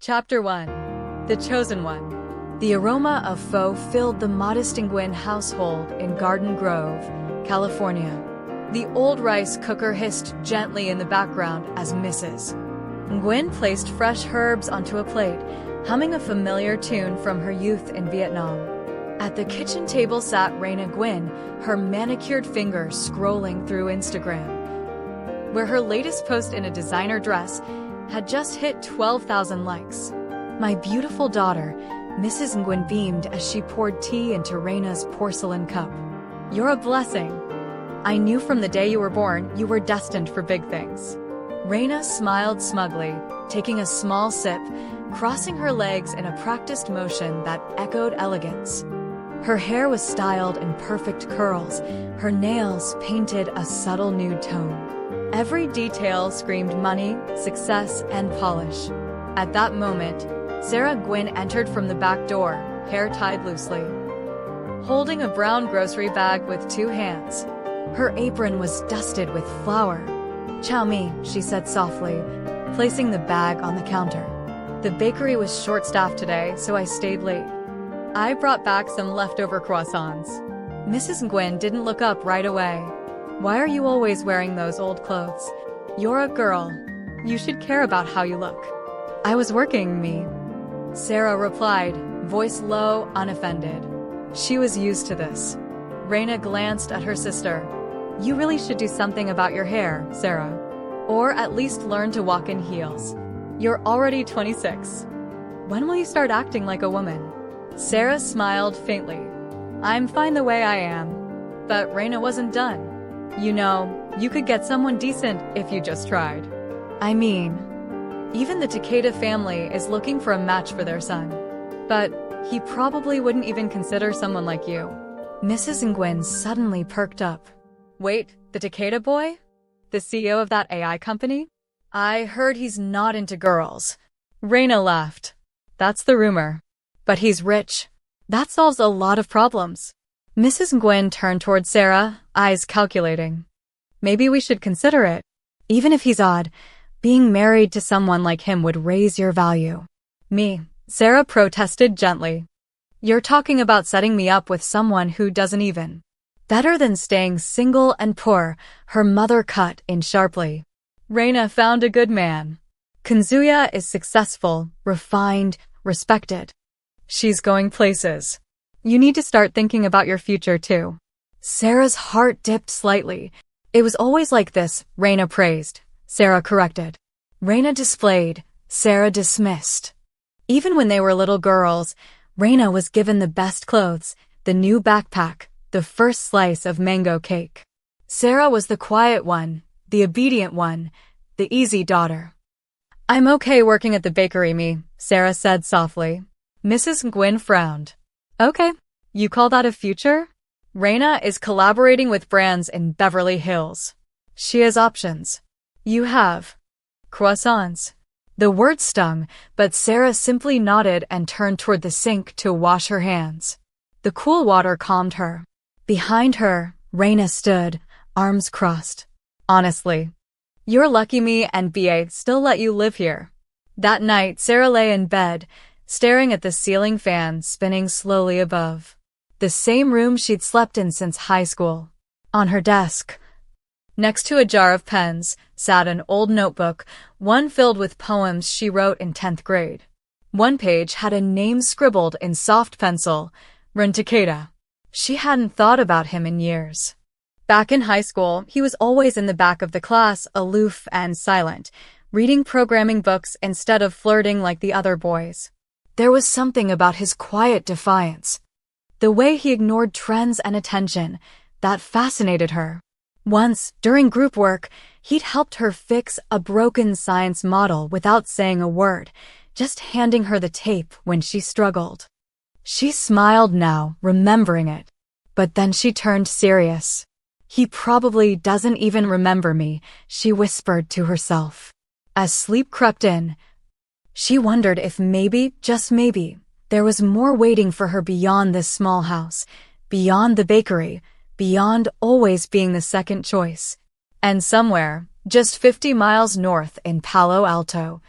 Chapter 1. The Chosen One. The aroma of pho filled the modest Nguyen household in Garden Grove, California. The old rice cooker hissed gently in the background as Mrs. Nguyen placed fresh herbs onto a plate, humming a familiar tune from her youth in Vietnam. At the kitchen table sat Reina Nguyen, her manicured fingers scrolling through Instagram, where her latest post in a designer dress had just hit 12,000 likes. My beautiful daughter, Mrs. Nguyen beamed as she poured tea into Reina's porcelain cup. You're a blessing. I knew from the day you were born you were destined for big things. Reina smiled smugly, taking a small sip, crossing her legs in a practiced motion that echoed elegance. Her hair was styled in perfect curls, her nails painted a subtle nude tone. Every detail screamed money, success, and polish. At that moment, Sera Nguyen entered from the back door, hair tied loosely, holding a brown grocery bag with two hands. Her apron was dusted with flour. "Chow me," she said softly, placing the bag on the counter. "The bakery was short-staffed today, so I stayed late. I brought back some leftover croissants." Mrs. Nguyen didn't look up right away. "Why are you always wearing those old clothes? You're a girl. You should care about how you look." "I was working, me," Sera replied, voice low, unoffended. She was used to this. Reina glanced at her sister. "You really should do something about your hair, Sera. Or at least learn to walk in heels. You're already 26. When will you start acting like a woman?" Sera smiled faintly. "I'm fine the way I am." But Reina wasn't done. "You know, you could get someone decent if you just tried. I mean, even the Takeda family is looking for a match for their son. But he probably wouldn't even consider someone like you." Mrs. Nguyen suddenly perked up. "Wait, the Takeda boy? The CEO of that AI company? I heard he's not into girls." Reina laughed. "That's the rumor. But he's rich. That solves a lot of problems." Mrs. Nguyen turned toward Sera, eyes calculating. "Maybe we should consider it. Even if he's odd, being married to someone like him would raise your value." "Me," Sera protested gently. "You're talking about setting me up with someone who doesn't even." "Better than staying single and poor," her mother cut in sharply. "Reina found a good man. Kanzuya is successful, refined, respected. She's going places. You need to start thinking about your future too." Sera's heart dipped slightly. "It was always like this," Reina praised. Sera corrected. Reina displayed, Sera dismissed. Even when they were little girls, Reina was given the best clothes, the new backpack, the first slice of mango cake. Sera was the quiet one, the obedient one, the easy daughter. "I'm okay working at the bakery, me," Sera said softly. Mrs. Nguyen frowned. "Okay, you call that a future?" "Reina is collaborating with brands in Beverly Hills. She has options. You have croissants." The word stung, but Sera simply nodded and turned toward the sink to wash her hands. The cool water calmed her. Behind her, Reina stood, arms crossed. "Honestly, you're lucky me and BA still let you live here." That night, Sera lay in bed, staring at the ceiling fan spinning slowly above. The same room she'd slept in since high school. On her desk, next to a jar of pens, sat an old notebook, one filled with poems she wrote in 10th grade. One page had a name scribbled in soft pencil, Ren Takeda. She hadn't thought about him in years. Back in high school, he was always in the back of the class, aloof and silent, reading programming books instead of flirting like the other boys. There was something about his quiet defiance, the way he ignored trends and attention, that fascinated her. Once, during group work, he'd helped her fix a broken science model without saying a word, just handing her the tape when she struggled. She smiled now, remembering it. But then she turned serious. "He probably doesn't even remember me," she whispered to herself. As sleep crept in, she wondered if maybe, just maybe, there was more waiting for her beyond this small house, beyond the bakery, beyond always being the second choice. And somewhere, just 50 miles north in Palo Alto,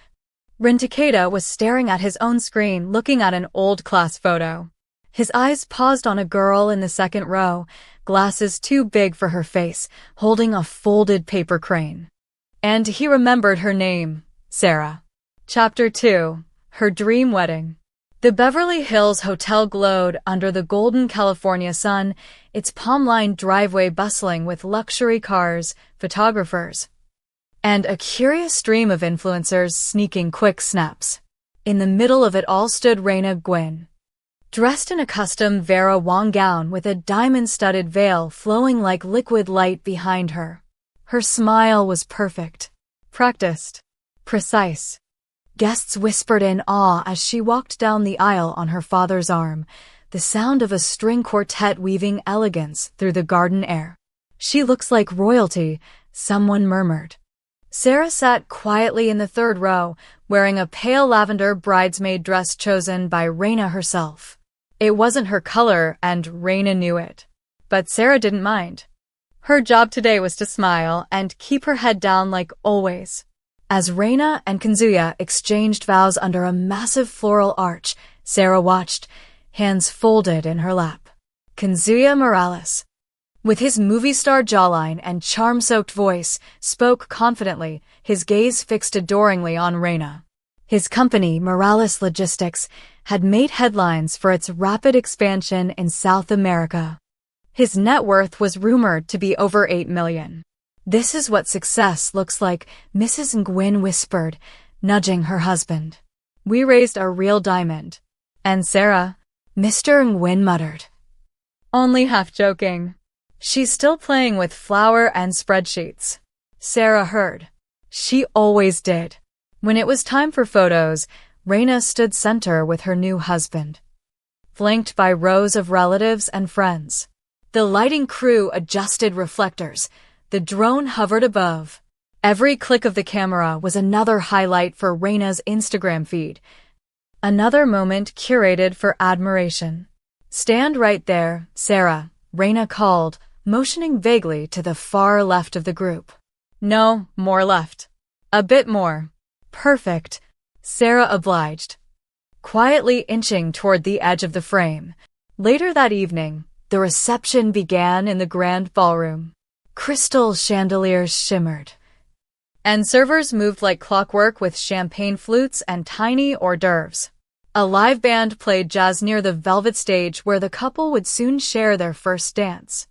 Ren Takeda was staring at his own screen, looking at an old class photo. His eyes paused on a girl in the second row, glasses too big for her face, holding a folded paper crane. And he remembered her name, Sera. Chapter 2. Her Dream Wedding. The Beverly Hills Hotel glowed under the golden California sun, its palm-lined driveway bustling with luxury cars, photographers, and a curious stream of influencers sneaking quick snaps. In the middle of it all stood Reina Nguyen, dressed in a custom Vera Wang gown with a diamond-studded veil flowing like liquid light behind her. Her smile was perfect, practiced, precise. Guests whispered in awe as she walked down the aisle on her father's arm, the sound of a string quartet weaving elegance through the garden air. "She looks like royalty," someone murmured. Sera sat quietly in the third row, wearing a pale lavender bridesmaid dress chosen by Reina herself. It wasn't her color, and Reina knew it. But Sera didn't mind. Her job today was to smile and keep her head down like always. As Reina and Kazuya exchanged vows under a massive floral arch, Sera watched, hands folded in her lap. Kazuya Morales, with his movie star jawline and charm-soaked voice, spoke confidently, his gaze fixed adoringly on Reina. His company, Morales Logistics, had made headlines for its rapid expansion in South America. His net worth was rumored to be over $8 million. "This is what success looks like," Mrs. Nguyen whispered, nudging her husband. "We raised a real diamond." "And Sera?" Mr. Nguyen muttered. "Only half joking. She's still playing with flour and spreadsheets." Sera heard. She always did. When it was time for photos, Reina stood center with her new husband, flanked by rows of relatives and friends. The lighting crew adjusted reflectors. The drone hovered above. Every click of the camera was another highlight for Reina's Instagram feed. Another moment curated for admiration. "Stand right there, Sera," Reina called, motioning vaguely to the far left of the group. "No, more left. A bit more." "Perfect," Sera obliged, quietly inching toward the edge of the frame. Later that evening, the reception began in the grand ballroom. Crystal chandeliers shimmered, and servers moved like clockwork with champagne flutes and tiny hors d'oeuvres. A live band played jazz near the velvet stage where the couple would soon share their first dance.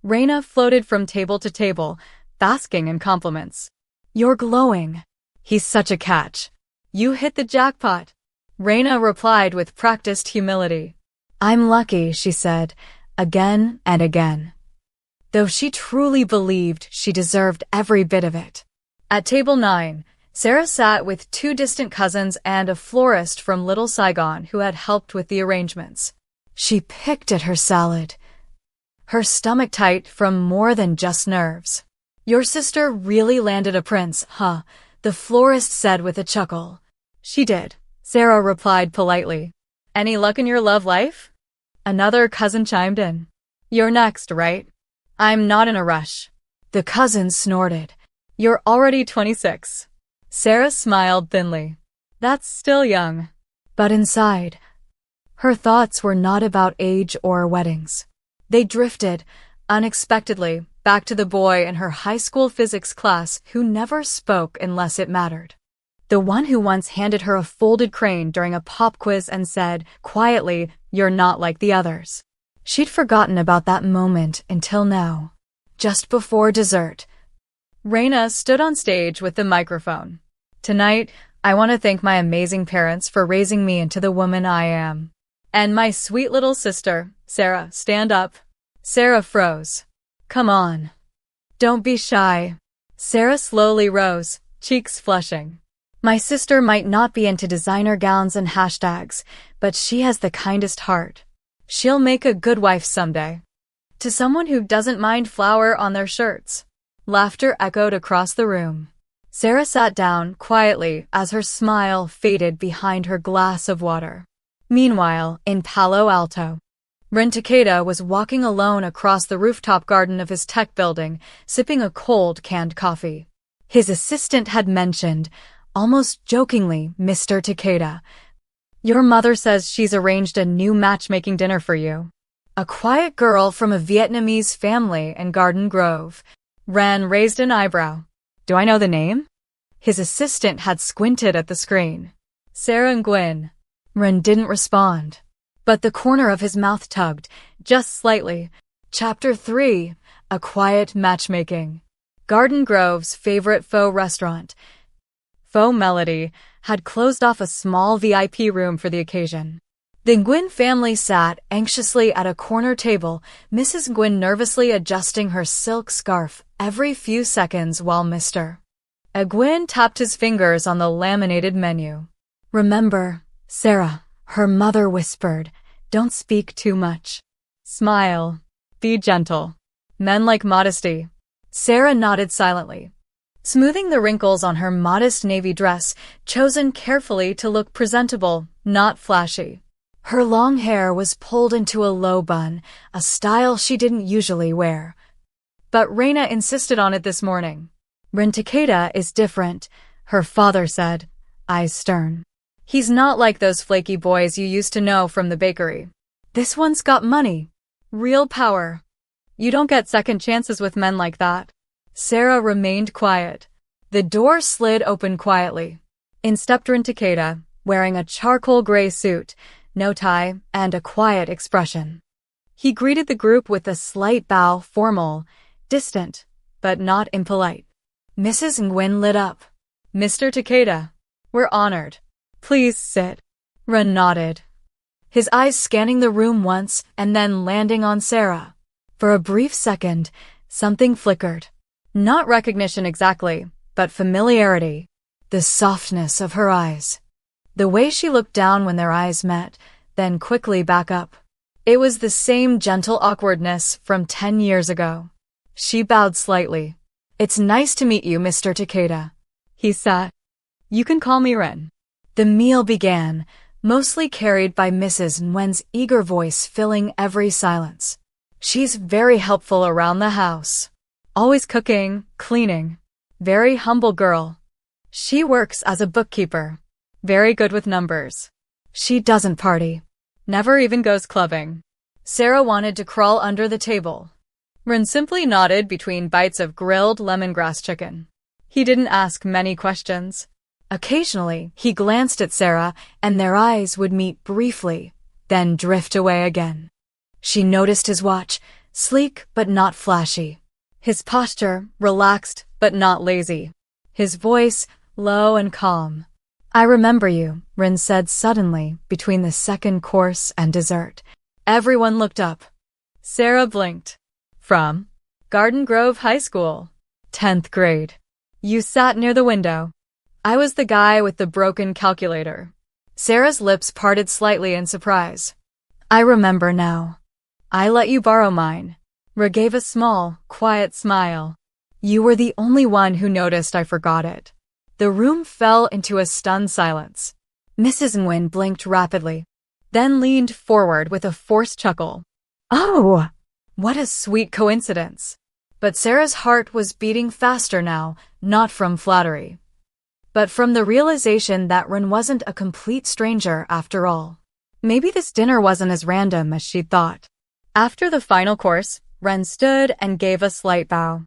Reina floated from table to table, basking in compliments. "You're glowing." "He's such a catch." "You hit the jackpot," Reina replied with practiced humility. "I'm lucky," she said, again and again, though she truly believed she deserved every bit of it. At table 9, Sera sat with 2 distant cousins and a florist from Little Saigon who had helped with the arrangements. She picked at her salad, her stomach tight from more than just nerves. "Your sister really landed a prince, huh?" the florist said with a chuckle. "She did," Sera replied politely. "Any luck in your love life?" Another cousin chimed in. "You're next, right?" "I'm not in a rush." The cousin snorted. "You're already 26. Sera smiled thinly. "That's still young." But inside, her thoughts were not about age or weddings. They drifted, unexpectedly, back to the boy in her high school physics class who never spoke unless it mattered. The one who once handed her a folded crane during a pop quiz and said, quietly, "You're not like the others." She'd forgotten about that moment until now. Just before dessert, Reina stood on stage with the microphone. "Tonight, I want to thank my amazing parents for raising me into the woman I am. And my sweet little sister, Sera, stand up." Sera froze. "Come on. Don't be shy." Sera slowly rose, cheeks flushing. "My sister might not be into designer gowns and hashtags, but she has the kindest heart. She'll make a good wife someday." "To someone who doesn't mind flour on their shirts." Laughter echoed across the room. Sera sat down quietly as her smile faded behind her glass of water. Meanwhile, in Palo Alto, Ren Takeda was walking alone across the rooftop garden of his tech building, sipping a cold canned coffee. His assistant had mentioned, almost jokingly, "Mr. Takeda, your mother says she's arranged a new matchmaking dinner for you." A quiet girl from a Vietnamese family in Garden Grove. Ren raised an eyebrow. "Do I know the name?" His assistant had squinted at the screen. "Sera Nguyen." Ren didn't respond, but the corner of his mouth tugged, just slightly. Chapter 3. A Quiet Matchmaking. Garden Grove's favorite pho restaurant, Pho Melody, had closed off a small VIP room for the occasion. The Nguyen family sat anxiously at a corner table, Mrs. Nguyen nervously adjusting her silk scarf every few seconds while Mr. Nguyen tapped his fingers on the laminated menu. "Remember, Sera," her mother whispered, "don't speak too much. Smile. Be gentle. Men like modesty." Sera nodded silently, smoothing the wrinkles on her modest navy dress, chosen carefully to look presentable, not flashy. Her long hair was pulled into a low bun, a style she didn't usually wear. But Reina insisted on it this morning. "Ren Takeda is different," her father said, eyes stern. "He's not like those flaky boys you used to know from the bakery. This one's got money. Real power. You don't get second chances with men like that." Sera remained quiet. The door slid open quietly. In stepped Ren Takeda, wearing a charcoal gray suit, no tie, and a quiet expression. He greeted the group with a slight bow, formal, distant, but not impolite. Mrs. Nguyen lit up. "Mr. Takeda, we're honored. Please sit." Ren nodded, his eyes scanning the room once and then landing on Sera. For a brief second, something flickered. Not recognition exactly, but familiarity. The softness of her eyes. The way she looked down when their eyes met, then quickly back up. It was the same gentle awkwardness from 10 years ago. She bowed slightly. "It's nice to meet you, Mr. Takeda." He sat. "You can call me Ren." The meal began, mostly carried by Mrs. Nguyen's eager voice filling every silence. "She's very helpful around the house. Always cooking, cleaning. Very humble girl. She works as a bookkeeper. Very good with numbers. She doesn't party. Never even goes clubbing." Sera wanted to crawl under the table. Ren simply nodded between bites of grilled lemongrass chicken. He didn't ask many questions. Occasionally, he glanced at Sera, and their eyes would meet briefly, then drift away again. She noticed his watch, sleek but not flashy. His posture, relaxed but not lazy. His voice, low and calm. "I remember you," Ren said suddenly, between the second course and dessert. Everyone looked up. Sera blinked. "From Garden Grove High School. 10th grade. You sat near the window. I was the guy with the broken calculator." Sera's lips parted slightly in surprise. "I remember now. I let you borrow mine." Re gave a small, quiet smile. "You were the only one who noticed I forgot it." The room fell into a stunned silence. Mrs. Nguyen blinked rapidly, then leaned forward with a forced chuckle. "Oh, what a sweet coincidence." But Sera's heart was beating faster now, not from flattery, but from the realization that Ren wasn't a complete stranger after all. Maybe this dinner wasn't as random as she'd thought. After the final course, Ren stood and gave a slight bow.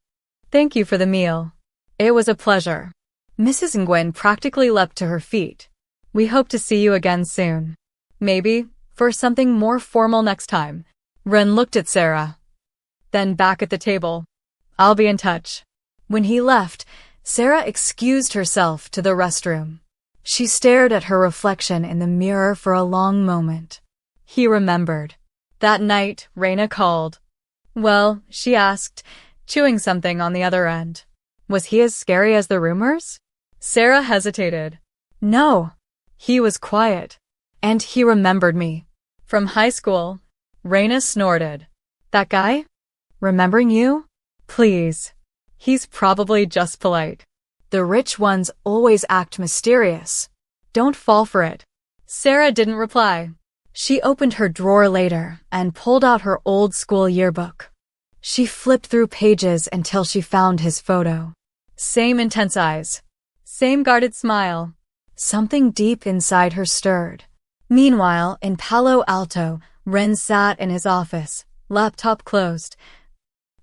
"Thank you for the meal. It was a pleasure." Mrs. Nguyen practically leapt to her feet. "We hope to see you again soon. Maybe, for something more formal next time." Ren looked at Sera, then back at the table. "I'll be in touch." When he left, Sera excused herself to the restroom. She stared at her reflection in the mirror for a long moment. He remembered. That night, Reina called. "Well," she asked, chewing something on the other end. "Was he as scary as the rumors?" Sera hesitated. "No." He was quiet. "And he remembered me. From high school." Reina snorted. "That guy? Remembering you? Please. He's probably just polite. The rich ones always act mysterious. Don't fall for it." Sera didn't reply. She opened her drawer later and pulled out her old school yearbook. She flipped through pages until she found his photo. Same intense eyes. Same guarded smile. Something deep inside her stirred. Meanwhile, in Palo Alto, Ren sat in his office, laptop closed,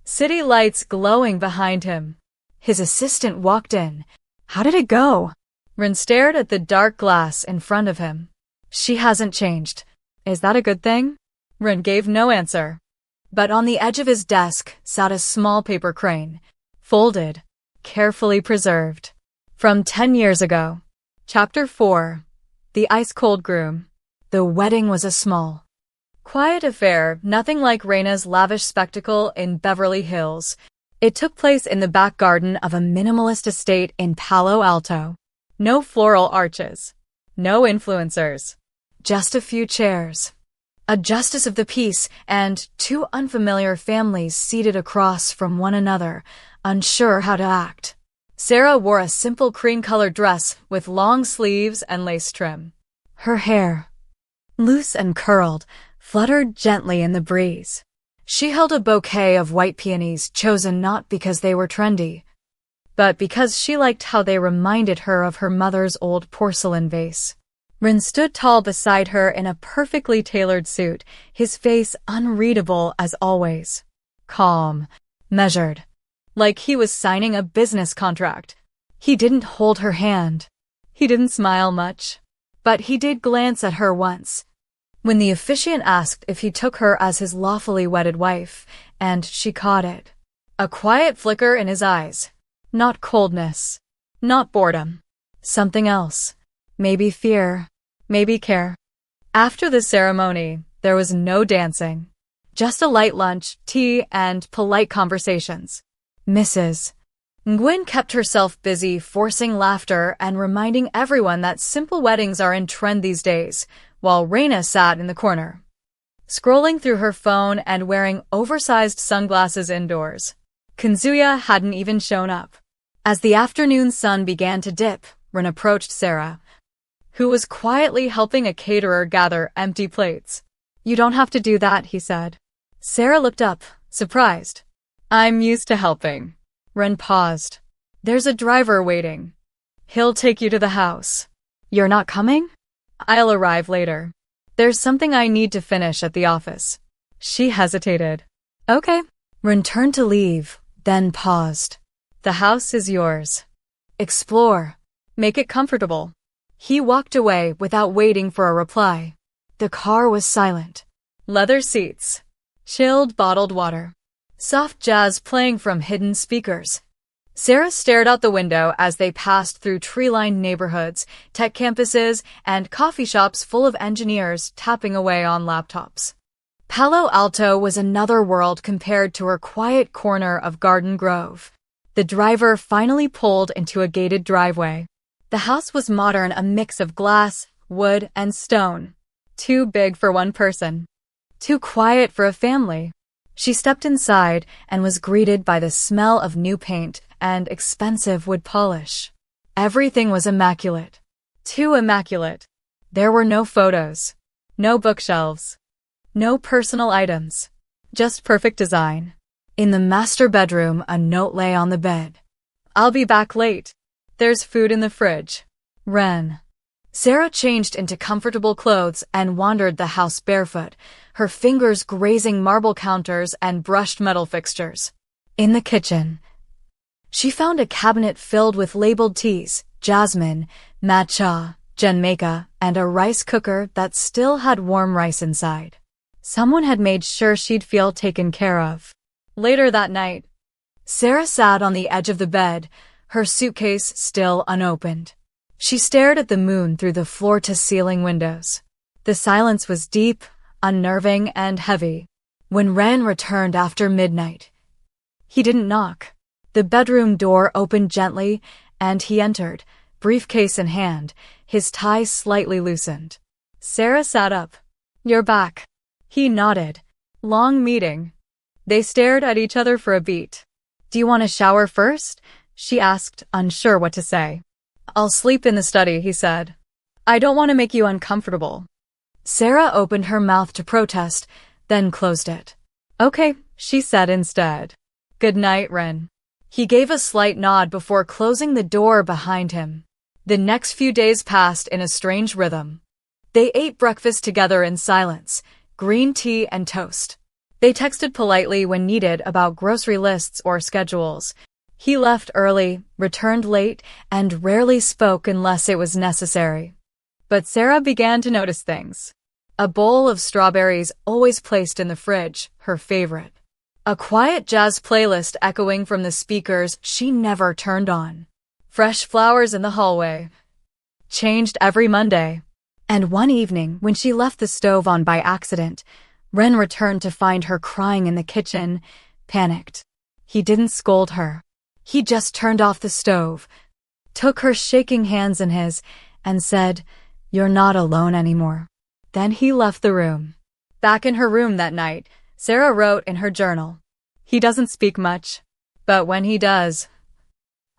city lights glowing behind him. His assistant walked in. How did it go? Ren stared at the dark glass in front of him. She hasn't changed. Is that a good thing? Ren gave no answer. But on the edge of his desk sat a small paper crane, folded, carefully preserved. From 10 years ago. Chapter 4. The Ice-Cold Groom. The wedding was a small, quiet affair, nothing like Reina's lavish spectacle in Beverly Hills. It took place in the back garden of a minimalist estate in Palo Alto. No floral arches. No influencers. Just a few chairs. A justice of the peace and 2 unfamiliar families seated across from one another, unsure how to act. Sera wore a simple cream-colored dress with long sleeves and lace trim. Her hair, loose and curled, fluttered gently in the breeze. She held a bouquet of white peonies chosen not because they were trendy, but because she liked how they reminded her of her mother's old porcelain vase. Ren stood tall beside her in a perfectly tailored suit, his face unreadable as always. Calm, measured, like he was signing a business contract. He didn't hold her hand. He didn't smile much. But he did glance at her once, when the officiant asked if he took her as his lawfully wedded wife, and she caught it. A quiet flicker in his eyes. Not coldness. Not boredom. Something else. Maybe fear. Maybe care. After the ceremony, there was no dancing. Just a light lunch, tea, and polite conversations. Mrs. Nguyen kept herself busy forcing laughter and reminding everyone that simple weddings are in trend these days, while Reina sat in the corner, scrolling through her phone and wearing oversized sunglasses indoors. Kanzuya hadn't even shown up. As the afternoon sun began to dip, Ren approached Sera, who was quietly helping a caterer gather empty plates. You don't have to do that, he said. Sera looked up, surprised. I'm used to helping. Ren paused. There's a driver waiting. He'll take you to the house. You're not coming? I'll arrive later. There's something I need to finish at the office. She hesitated. Okay. Ren turned to leave, then paused. The house is yours. Explore. Make it comfortable. He walked away without waiting for a reply. The car was silent. Leather seats. Chilled bottled water. Soft jazz playing from hidden speakers. Sera stared out the window as they passed through tree-lined neighborhoods, tech campuses, and coffee shops full of engineers tapping away on laptops. Palo Alto was another world compared to her quiet corner of Garden Grove. The driver finally pulled into a gated driveway. The house was modern, a mix of glass, wood, and stone. Too big for one person. Too quiet for a family. She stepped inside and was greeted by the smell of new paint and expensive wood polish. Everything was immaculate. Too immaculate. There were no photos. No bookshelves. No personal items. Just perfect design. In the master bedroom, a note lay on the bed. I'll be back late. There's food in the fridge. Ren. Sera changed into comfortable clothes and wandered the house barefoot, her fingers grazing marble counters and brushed metal fixtures. In the kitchen, she found a cabinet filled with labeled teas, jasmine, matcha, Jamaica, and a rice cooker that still had warm rice inside. Someone had made sure she'd feel taken care of. Later that night, Sera sat on the edge of the bed, her suitcase still unopened. She stared at the moon through the floor-to-ceiling windows. The silence was deep, unnerving, and heavy. When Ren returned after midnight, he didn't knock. The bedroom door opened gently, and he entered, briefcase in hand, his tie slightly loosened. Sera sat up. You're back. He nodded. Long meeting. They stared at each other for a beat. Do you want to shower first? She asked, unsure what to say. I'll sleep in the study, he said. I don't want to make you uncomfortable. Sera opened her mouth to protest, then closed it. Okay, she said instead. Good night, Ren. He gave a slight nod before closing the door behind him. The next few days passed in a strange rhythm. They ate breakfast together in silence, green tea and toast. They texted politely when needed about grocery lists or schedules. He left early, returned late, and rarely spoke unless it was necessary. But Sera began to notice things. A bowl of strawberries always placed in the fridge, her favorite. A quiet jazz playlist echoing from the speakers she never turned on. Fresh flowers in the hallway. Changed every Monday. And one evening, when she left the stove on by accident, Ren returned to find her crying in the kitchen, panicked. He didn't scold her. He just turned off the stove, took her shaking hands in his, and said, "You're not alone anymore." Then he left the room. Back in her room that night, Sera wrote in her journal, "He doesn't speak much, but when he does,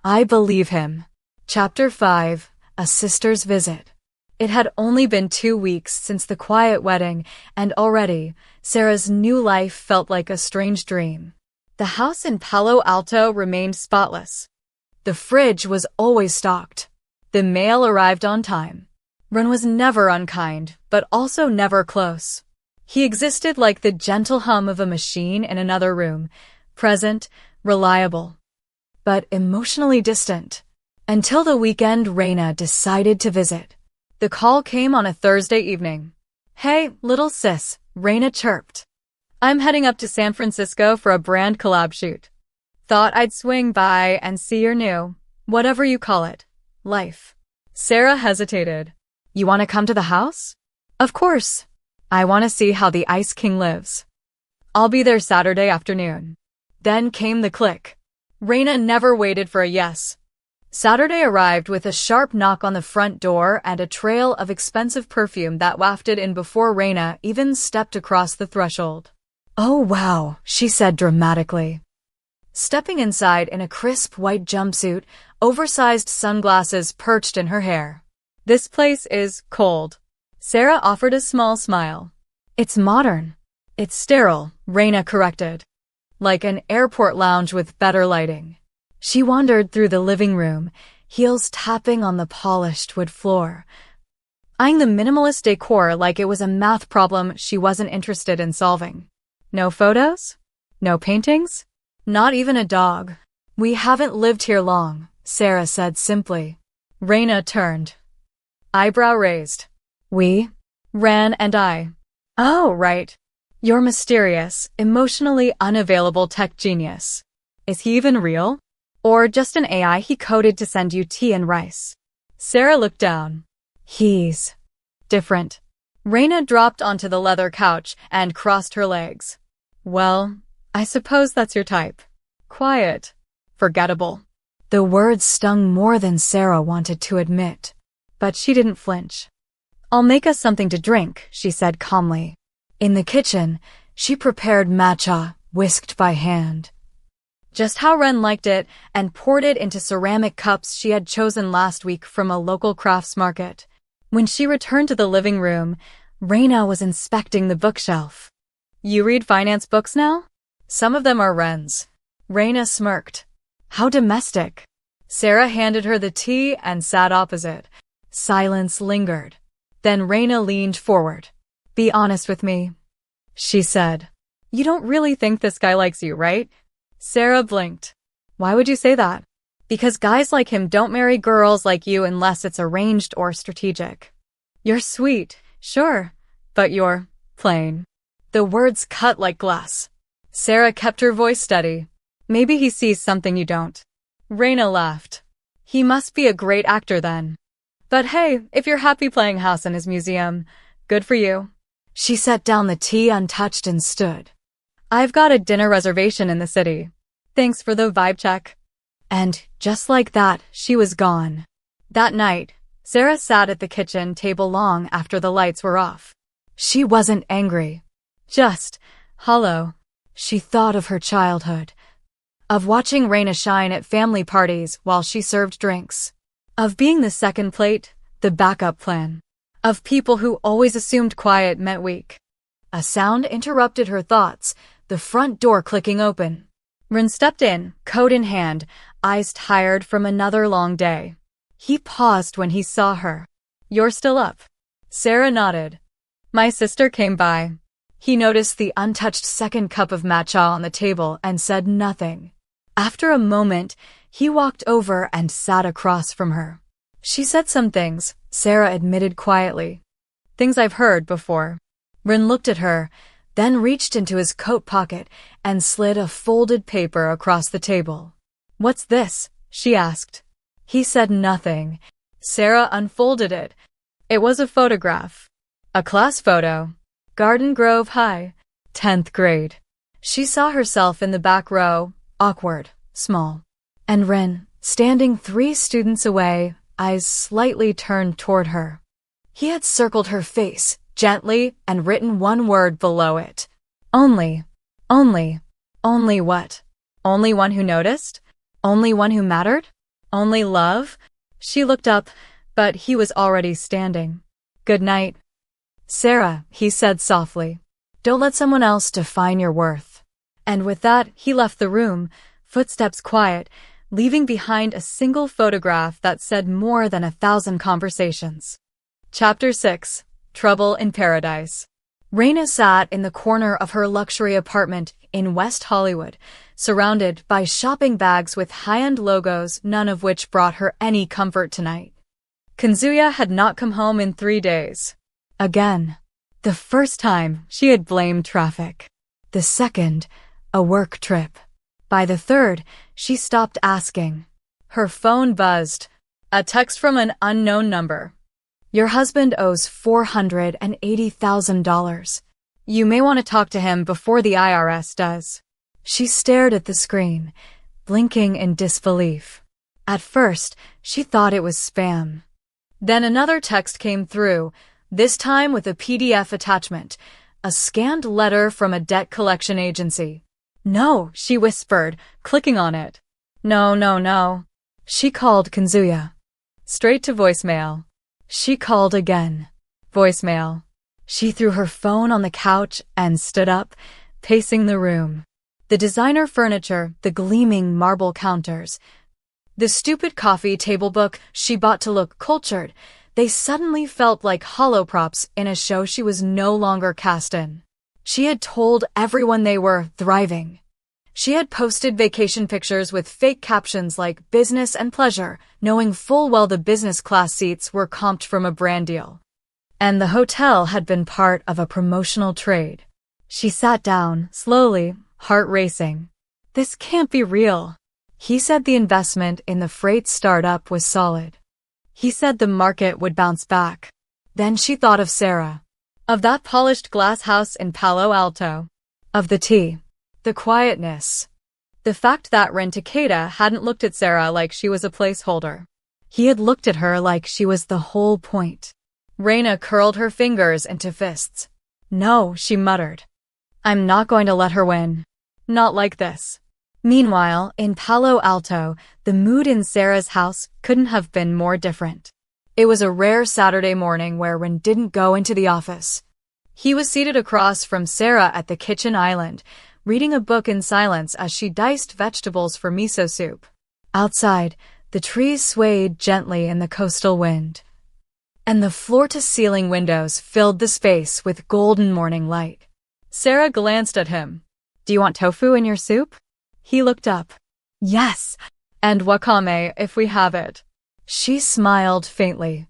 I believe him." Chapter 5, A Sister's Visit. It had only been 2 weeks since the quiet wedding, and already, Sera's new life felt like a strange dream. The house in Palo Alto remained spotless. The fridge was always stocked. The mail arrived on time. Ren was never unkind, but also never close. He existed like the gentle hum of a machine in another room, present, reliable, but emotionally distant. Until the weekend Reina decided to visit. The call came on a Thursday evening. "Hey, little sis," Reina chirped. "I'm heading up to San Francisco for a brand collab shoot. Thought I'd swing by and see your new, whatever you call it, life." Sera hesitated. "You want to come to the house?" "Of course. I want to see how the Ice King lives. I'll be there Saturday afternoon." Then came the click. Reina never waited for a yes. Saturday arrived with a sharp knock on the front door and a trail of expensive perfume that wafted in before Reina even stepped across the threshold. "Oh wow," she said dramatically. Stepping inside in a crisp white jumpsuit, oversized sunglasses perched in her hair. "This place is cold." Sera offered a small smile. "It's modern." "It's sterile," Reina corrected. "Like an airport lounge with better lighting." She wandered through the living room, heels tapping on the polished wood floor, eyeing the minimalist decor like it was a math problem she wasn't interested in solving. "No photos? No paintings? Not even a dog?" "We haven't lived here long," Sera said simply. Reina turned. Eyebrow raised. "We?" "Ren and I." "Oh, right. Your mysterious, emotionally unavailable tech genius. Is he even real? Or just an AI he coded to send you tea and rice?" Sera looked down. "He's different." Reina dropped onto the leather couch and crossed her legs. "Well, I suppose that's your type. Quiet. Forgettable." The words stung more than Sera wanted to admit, but she didn't flinch. "I'll make us something to drink," she said calmly. In the kitchen, she prepared matcha, whisked by hand. Just how Ren liked it, and poured it into ceramic cups she had chosen last week from a local crafts market. When she returned to the living room, Reina was inspecting the bookshelf. "You read finance books now?" "Some of them are Ren's." Reina smirked. "How domestic." Sera handed her the tea and sat opposite. Silence lingered. Then Reina leaned forward. "Be honest with me," she said. "You don't really think this guy likes you, right?" Sera blinked. "Why would you say that?" "Because guys like him don't marry girls like you unless it's arranged or strategic. You're sweet, sure, but you're plain." The words cut like glass. Sera kept her voice steady. "Maybe he sees something you don't." Reina laughed. "He must be a great actor then. But hey, if you're happy playing house in his museum, good for you." She set down the tea untouched and stood. "I've got a dinner reservation in the city. Thanks for the vibe check." And just like that, she was gone. That night, Sera sat at the kitchen table long after the lights were off. She wasn't angry. Just hollow. She thought of her childhood. Of watching Reina shine at family parties while she served drinks. Of being the second plate, the backup plan. Of people who always assumed quiet meant weak. A sound interrupted her thoughts, the front door clicking open. Ren stepped in, coat in hand, eyes tired from another long day. He paused when he saw her. "You're still up?" Sera nodded. "My sister came by." He noticed the untouched second cup of matcha on the table and said nothing. After a moment, he walked over and sat across from her. "She said some things," Sera admitted quietly. "Things I've heard before." Ren looked at her, then reached into his coat pocket and slid a folded paper across the table. "What's this?" she asked. He said nothing. Sera unfolded it. It was a photograph. A class photo. Garden Grove High. 10th grade. She saw herself in the back row, awkward, small. And Ren, standing 3 students away, eyes slightly turned toward her. He had circled her face, gently, and written one word below it. Only. Only. Only what? Only one who noticed? Only one who mattered? Only love? She looked up, but he was already standing. "Good night." "Sera," he said softly. "Don't let someone else define your worth." And with that, he left the room, footsteps quiet, leaving behind a single photograph that said more than 1,000 conversations. Chapter 6. Trouble in Paradise. Reina sat in the corner of her luxury apartment in West Hollywood, surrounded by shopping bags with high-end logos, none of which brought her any comfort tonight. Kazuya had not come home in 3 days. Again. The first time, she had blamed traffic. The second, a work trip. By the third, she stopped asking. Her phone buzzed. A text from an unknown number. "Your husband owes $480,000. You may want to talk to him before the IRS does." She stared at the screen, blinking in disbelief. At first, she thought it was spam. Then another text came through, this time with a PDF attachment, a scanned letter from a debt collection agency. "No," she whispered, clicking on it. "No, no, no." She called Kazuya. Straight to voicemail. She called again. Voicemail. She threw her phone on the couch and stood up, pacing the room. The designer furniture, the gleaming marble counters, the stupid coffee table book she bought to look cultured, they suddenly felt like hollow props in a show she was no longer cast in. She had told everyone they were thriving. She had posted vacation pictures with fake captions like business and pleasure, knowing full well the business class seats were comped from a brand deal. And the hotel had been part of a promotional trade. She sat down, slowly, heart racing. This can't be real. He said the investment in the freight startup was solid. He said the market would bounce back. Then she thought of Sera. Of that polished glass house in Palo Alto. Of the tea. The quietness. The fact that Ren Takeda hadn't looked at Sera like she was a placeholder. He had looked at her like she was the whole point. Reina curled her fingers into fists. "No," she muttered. "I'm not going to let her win. Not like this." Meanwhile, in Palo Alto, the mood in Sera's house couldn't have been more different. It was a rare Saturday morning where Ren didn't go into the office. He was seated across from Sera at the kitchen island, reading a book in silence as she diced vegetables for miso soup. Outside, the trees swayed gently in the coastal wind, and the floor-to-ceiling windows filled the space with golden morning light. Sera glanced at him. "Do you want tofu in your soup?" He looked up. "Yes, and wakame if we have it." She smiled faintly.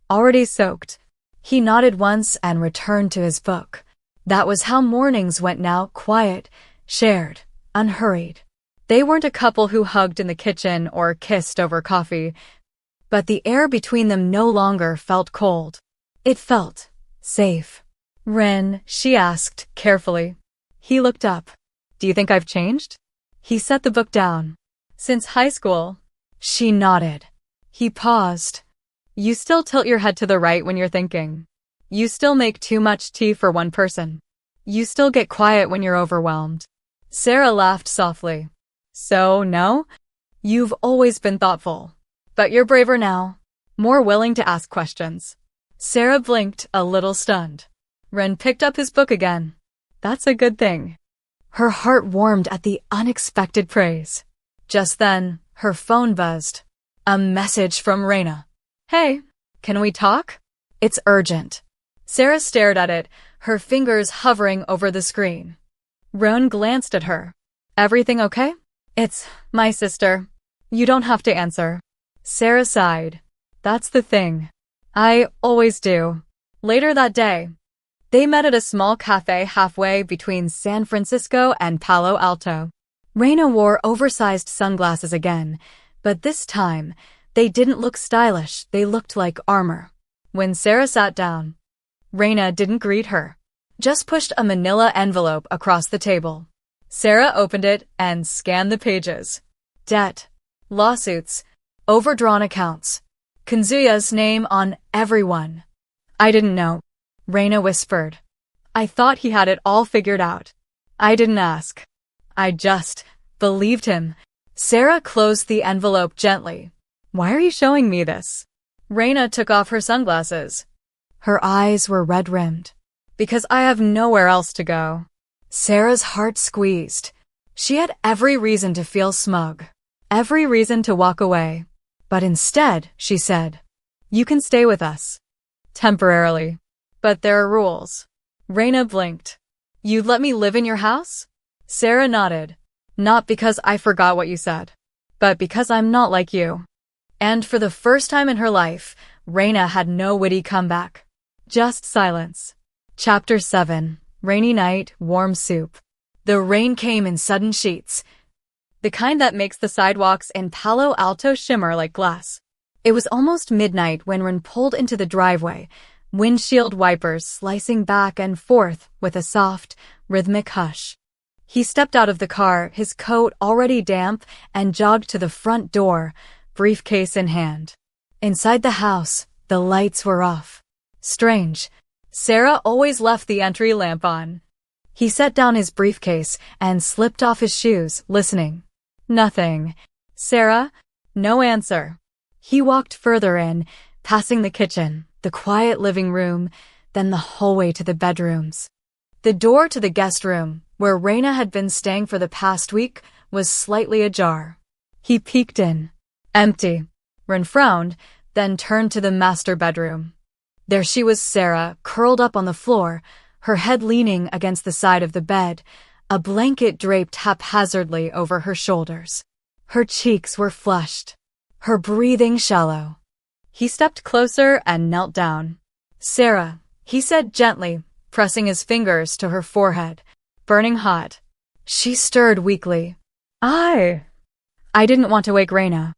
"Already soaked." He nodded once and returned to his book. That was how mornings went now, quiet, shared, unhurried. They weren't a couple who hugged in the kitchen or kissed over coffee, but the air between them no longer felt cold. It felt safe. "Ren," she asked, carefully. He looked up. "Do you think I've changed?" He set the book down. "Since high school." She nodded. He paused. "You still tilt your head to the right when you're thinking. You still make too much tea for one person. You still get quiet when you're overwhelmed." Sera laughed softly. "So, no? You've always been thoughtful. But you're braver now. More willing to ask questions." Sera blinked, a little stunned. Ren picked up his book again. "That's a good thing." Her heart warmed at the unexpected praise. Just then, her phone buzzed. A message from Reina. "Hey, can we talk? It's urgent." Sera stared at it, her fingers hovering over the screen. Ren glanced at her. "Everything okay?" "It's my sister. You don't have to answer." Sera sighed. "That's the thing. I always do." Later that day, they met at a small cafe halfway between San Francisco and Palo Alto. Reina wore oversized sunglasses again, but this time, they didn't look stylish, they looked like armor. When Sera sat down, Reina didn't greet her, just pushed a manila envelope across the table. Sera opened it and scanned the pages. Debt, lawsuits, overdrawn accounts, Kanzuya's name on everyone. "I didn't know," Reina whispered. "I thought he had it all figured out. I didn't ask. I just believed him." Sera closed the envelope gently. "Why are you showing me this?" Reina took off her sunglasses. Her eyes were red-rimmed. "Because I have nowhere else to go." Sera's heart squeezed. She had every reason to feel smug, every reason to walk away. But instead, she said, "You can stay with us. Temporarily. But there are rules." Reina blinked. "You'd let me live in your house?" Sera nodded. "Not because I forgot what you said, but because I'm not like you." And for the first time in her life, Reina had no witty comeback. Just silence. Chapter 7. Rainy night, warm soup. The rain came in sudden sheets, the kind that makes the sidewalks in Palo Alto shimmer like glass. It was almost midnight when Ren pulled into the driveway, windshield wipers slicing back and forth with a soft, rhythmic hush. He stepped out of the car, his coat already damp, and jogged to the front door, briefcase in hand. Inside the house, the lights were off. Strange. Sera always left the entry lamp on. He set down his briefcase and slipped off his shoes, listening. Nothing. "Sera?" No answer. He walked further in, passing the kitchen, the quiet living room, then the hallway to the bedrooms. The door to the guest room, where Reina had been staying for the past week, was slightly ajar. He peeked in. Empty. Ren frowned, then turned to the master bedroom. There she was, Sera, curled up on the floor, her head leaning against the side of the bed, a blanket draped haphazardly over her shoulders. Her cheeks were flushed, her breathing shallow. He stepped closer and knelt down. "Sera," he said gently, pressing his fingers to her forehead, burning hot. She stirred weakly. I didn't want to wake Reina."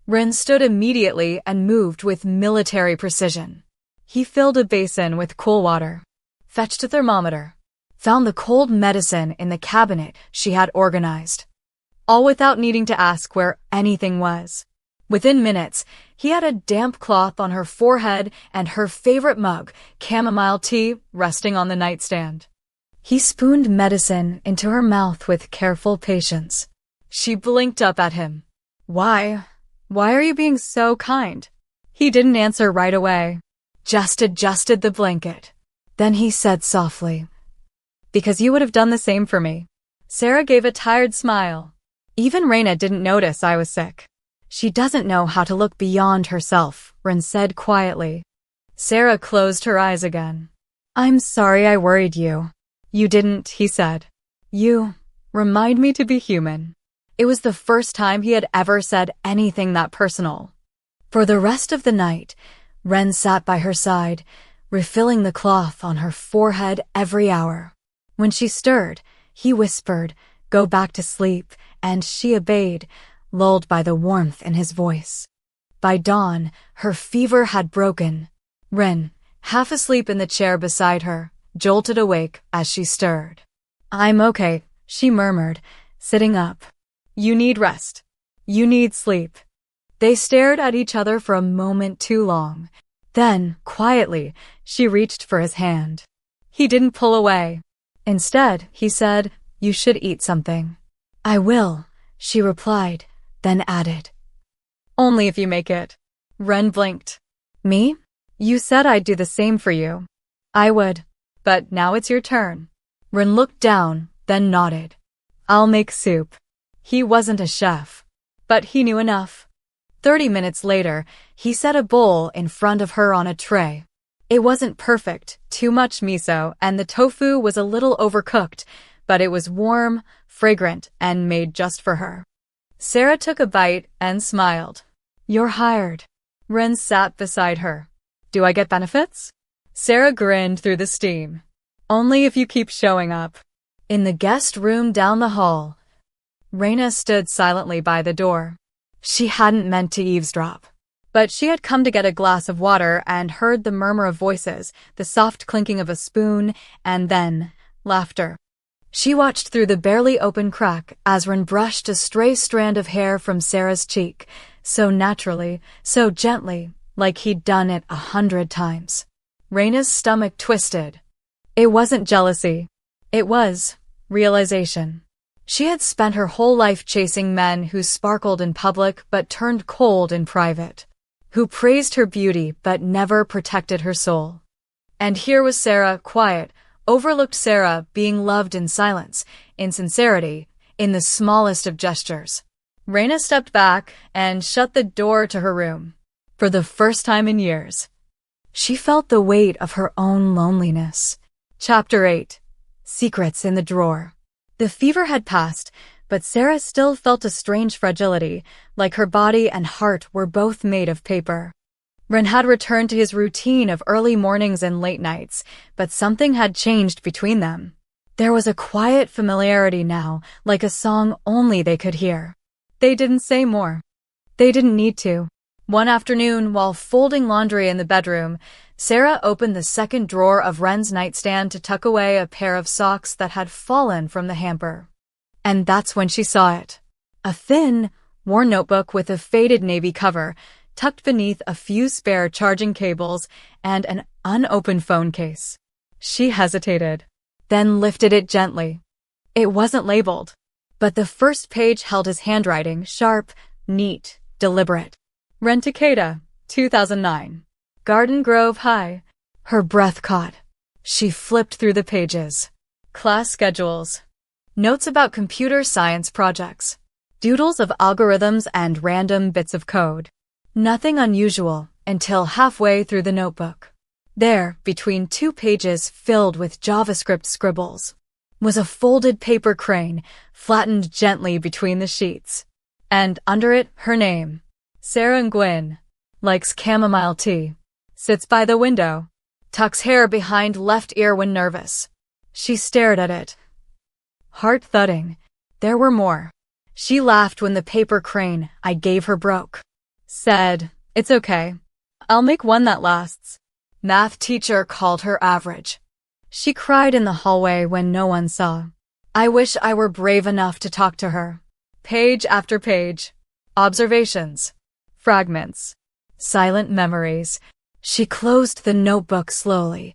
Ren stood immediately and moved with military precision. He filled a basin with cool water, fetched a thermometer, found the cold medicine in the cabinet she had organized, all without needing to ask where anything was. Within minutes, he had a damp cloth on her forehead and her favorite mug, chamomile tea, resting on the nightstand. He spooned medicine into her mouth with careful patience. She blinked up at him. Why are you being so kind?" He didn't answer right away, just adjusted the blanket. Then he said softly, "Because you would have done the same for me." Sera gave a tired smile. "Even Reina didn't notice I was sick." "She doesn't know how to look beyond herself," Ren said quietly. Sera closed her eyes again. "I'm sorry I worried you." "You didn't," he said. "You remind me to be human." It was the first time he had ever said anything that personal. For the rest of the night, Ren sat by her side, refilling the cloth on her forehead every hour. When she stirred, he whispered, "Go back to sleep," and she obeyed, lulled by the warmth in his voice. By dawn, her fever had broken. Ren, half asleep in the chair beside her, jolted awake as she stirred. "I'm okay," she murmured, sitting up. "You need rest. You need sleep." They stared at each other for a moment too long. Then, quietly, she reached for his hand. He didn't pull away. Instead, he said, "You should eat something." "I will," she replied, then added, "Only if you make it." Ren blinked. "Me? You said I'd do the same for you." "I would. But now it's your turn." Ren looked down, then nodded. I'll make soup. He wasn't a chef, but he knew enough. 30 minutes later, he set a bowl in front of her on a tray. It wasn't perfect, too much miso, and the tofu was a little overcooked, but it was warm, fragrant, and made just for her. Sera took a bite and smiled. You're hired. Ren sat beside her. Do I get benefits? Sera grinned through the steam. Only if you keep showing up. In the guest room down the hall, Reina stood silently by the door. She hadn't meant to eavesdrop, but she had come to get a glass of water and heard the murmur of voices, the soft clinking of a spoon, and then laughter. She watched through the barely open crack as Ren brushed a stray strand of hair from Sera's cheek, so naturally, so gently, like he'd done it 100 times. Reina's stomach twisted. It wasn't jealousy. It was realization. She had spent her whole life chasing men who sparkled in public but turned cold in private, who praised her beauty but never protected her soul. And here was Sera, quiet, overlooked Sera, being loved in silence, in sincerity, in the smallest of gestures. Reina stepped back and shut the door to her room. For the first time in years, she felt the weight of her own loneliness. Chapter 8. Secrets in the Drawer. The fever had passed, but Sera still felt a strange fragility, like her body and heart were both made of paper. Ren had returned to his routine of early mornings and late nights, but something had changed between them. There was a quiet familiarity now, like a song only they could hear. They didn't say more. They didn't need to. One afternoon, while folding laundry in the bedroom, Sera opened the second drawer of Ren's nightstand to tuck away a pair of socks that had fallen from the hamper. And that's when she saw it. A thin, worn notebook with a faded navy cover, tucked beneath a few spare charging cables and an unopened phone case. She hesitated, then lifted it gently. It wasn't labeled, but the first page held his handwriting, sharp, neat, deliberate. Ren Takeda, 2009. Garden Grove High. Her breath caught. She flipped through the pages. Class schedules. Notes about computer science projects. Doodles of algorithms and random bits of code. Nothing unusual until halfway through the notebook. There, between 2 pages filled with JavaScript scribbles, was a folded paper crane, flattened gently between the sheets. And under it, her name. Sera Nguyen. Likes chamomile tea. Sits by the window. Tucks hair behind left ear when nervous. She stared at it. Heart thudding. There were more. She laughed when the paper crane I gave her broke. Said, "It's okay. I'll make one that lasts." Math teacher called her average. She cried in the hallway when no one saw. I wish I were brave enough to talk to her. Page after page. Observations. Fragments. Silent memories. She closed the notebook slowly,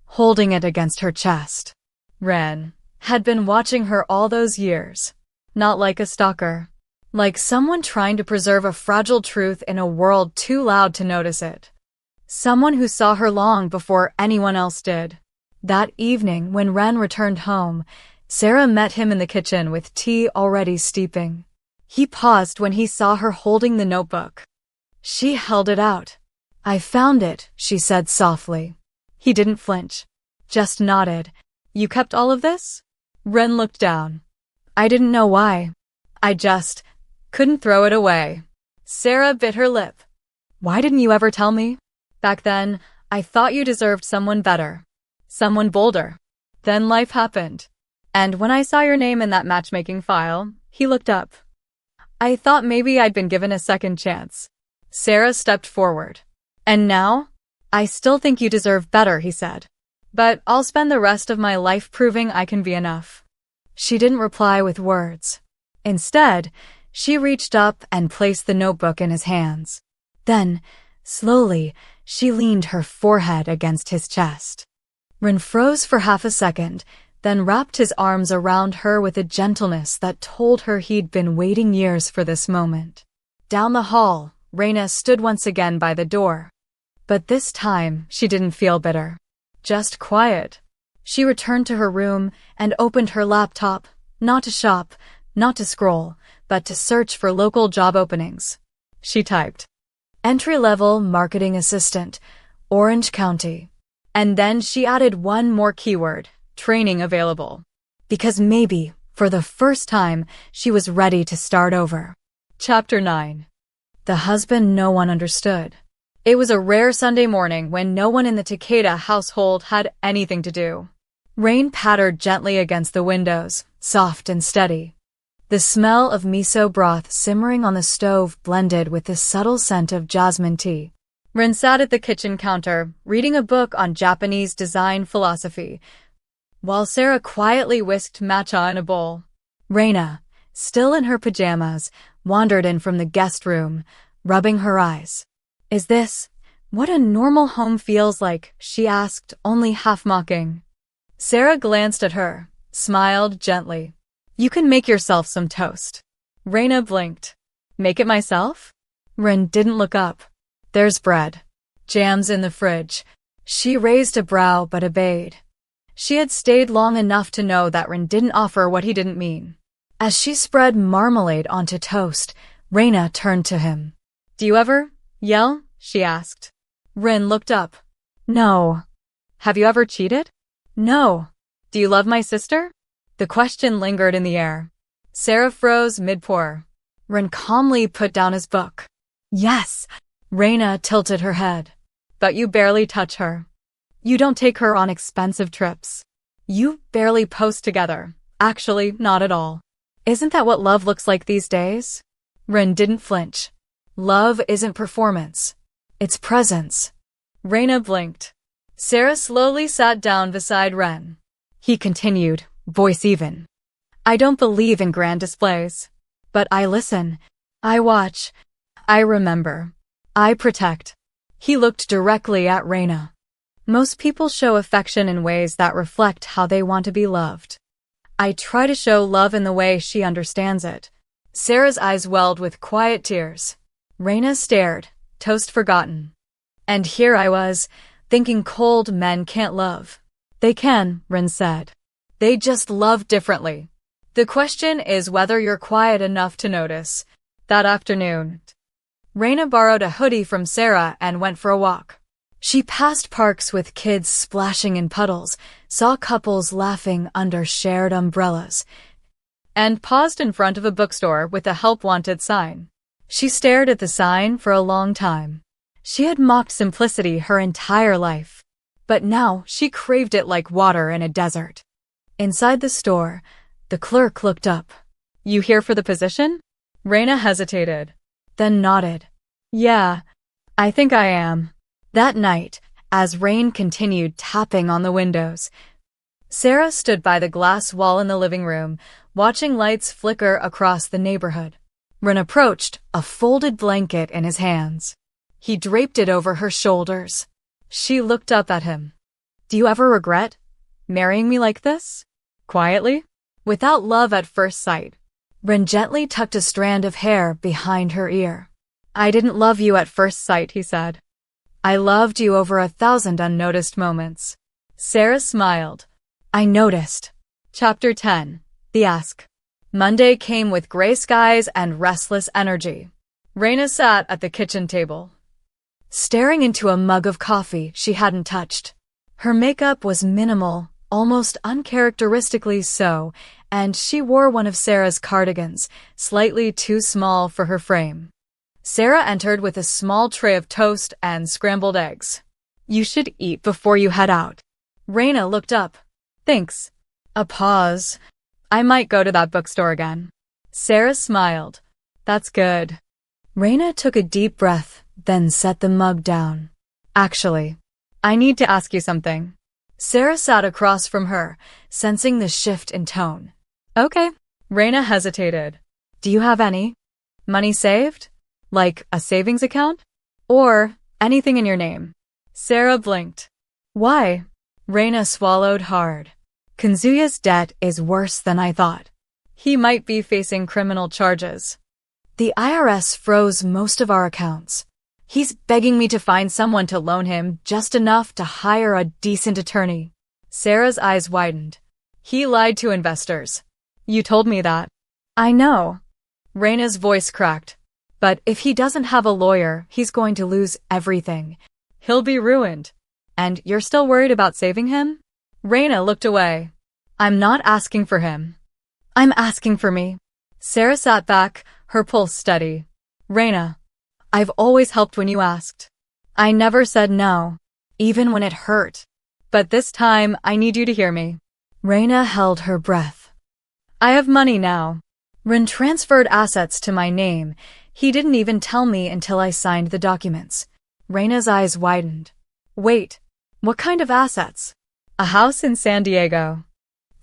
holding it against her chest. Ren had been watching her all those years, not like a stalker, like someone trying to preserve a fragile truth in a world too loud to notice it. Someone who saw her long before anyone else did. That evening, when Ren returned home, Sera met him in the kitchen with tea already steeping. He paused when he saw her holding the notebook. She held it out. I found it, she said softly. He didn't flinch, just nodded. You kept all of this? Ren looked down. I didn't know why. I just couldn't throw it away. Sera bit her lip. Why didn't you ever tell me? Back then, I thought you deserved someone better. Someone bolder. Then life happened. And when I saw your name in that matchmaking file, he looked up. I thought maybe I'd been given a second chance. Sera stepped forward. And now? I still think you deserve better, he said. But I'll spend the rest of my life proving I can be enough. She didn't reply with words. Instead, she reached up and placed the notebook in his hands. Then, slowly, she leaned her forehead against his chest. Ren froze for half a second, then wrapped his arms around her with a gentleness that told her he'd been waiting years for this moment. Down the hall, Reina stood once again by the door. But this time, she didn't feel bitter. Just quiet. She returned to her room and opened her laptop, Not to shop, not to scroll, but to search for local job openings. She typed, "Entry-level marketing assistant, Orange County." And then she added one more keyword, "training available." Because maybe, for the first time, she was ready to start over. Chapter 9. The husband no one understood. It was a rare Sunday morning when no one in the Takeda household had anything to do. Rain pattered gently against the windows, soft and steady. The smell of miso broth simmering on the stove blended with the subtle scent of jasmine tea. Ren sat at the kitchen counter, reading a book on Japanese design philosophy, while Sera quietly whisked matcha in a bowl. Reina, still in her pajamas, wandered in from the guest room, rubbing her eyes. "Is this what a normal home feels like?" she asked, only half mocking. Sera glanced at her, smiled gently. "You can make yourself some toast." Reina blinked. "Make it myself?" Ren didn't look up. "There's bread. Jam's in the fridge." She raised a brow but obeyed. She had stayed long enough to know that Ren didn't offer what he didn't mean. As she spread marmalade onto toast, Reina turned to him. "Do you ever yell?" she asked. Ren looked up. "No." "Have you ever cheated?" "No." "Do you love my sister?" The question lingered in the air. Sera froze mid-pour. Ren calmly put down his book. "Yes." Reina tilted her head. "But you barely touch her. You don't take her on expensive trips. You barely post together. Actually, not at all. Isn't that what love looks like these days?" Ren didn't flinch. "Love isn't performance. It's presence." Reina blinked. Sera slowly sat down beside Ren. He continued, voice even. "I don't believe in grand displays. But I listen. I watch. I remember. I protect." He looked directly at Reina. "Most people show affection in ways that reflect how they want to be loved. I try to show love in the way she understands it." Sera's eyes welled with quiet tears. Reina stared, toast forgotten. "And here I was, thinking cold men can't love." "They can," Ren said. "They just love differently. The question is whether you're quiet enough to notice." That afternoon, Reina borrowed a hoodie from Sera and went for a walk. She passed parks with kids splashing in puddles, saw couples laughing under shared umbrellas, and paused in front of a bookstore with a help wanted sign. She stared at the sign for a long time. She had mocked simplicity her entire life, but now she craved it like water in a desert. Inside the store, the clerk looked up. "You here for the position?" Reina hesitated, then nodded. "Yeah, I think I am." That night, as rain continued tapping on the windows, Sera stood by the glass wall in the living room, watching lights flicker across the neighborhood. Ren approached, a folded blanket in his hands. He draped it over her shoulders. She looked up at him. "Do you ever regret marrying me like this?" Quietly, without love at first sight. Ren gently tucked a strand of hair behind her ear. "I didn't love you at first sight," he said. "I loved you over 1,000 unnoticed moments." Sera smiled. "I noticed." Chapter 10. The Ask. Monday came with gray skies and restless energy. Reina sat at the kitchen table, staring into a mug of coffee she hadn't touched. Her makeup was minimal, almost uncharacteristically so, and she wore one of Sera's cardigans, slightly too small for her frame. Sera entered with a small tray of toast and scrambled eggs. "You should eat before you head out." Reina looked up. "Thanks." A pause. "I might go to that bookstore again." Sera smiled. "That's good." Reina took a deep breath, then set the mug down. "Actually, I need to ask you something." Sera sat across from her, sensing the shift in tone. "Okay." Reina hesitated. "Do you have any money saved? Like a savings account? Or anything in your name?" Sera blinked. "Why?" Reina swallowed hard. "Kanzuya's debt is worse than I thought. He might be facing criminal charges. The IRS froze most of our accounts. He's begging me to find someone to loan him just enough to hire a decent attorney." Sera's eyes widened. "He lied to investors. You told me that. I know. Reina's voice cracked. But if he doesn't have a lawyer, he's going to lose everything. He'll be ruined. And you're still worried about saving him? Reina looked away. I'm not asking for him. I'm asking for me. Sera sat back, her pulse steady. Reina, I've always helped when you asked. I never said no, even when it hurt. But this time, I need you to hear me. Reina held her breath. I have money now. Ren transferred assets to my name. He didn't even tell me until I signed the documents. Reina's eyes widened. Wait, what kind of assets? A house in San Diego.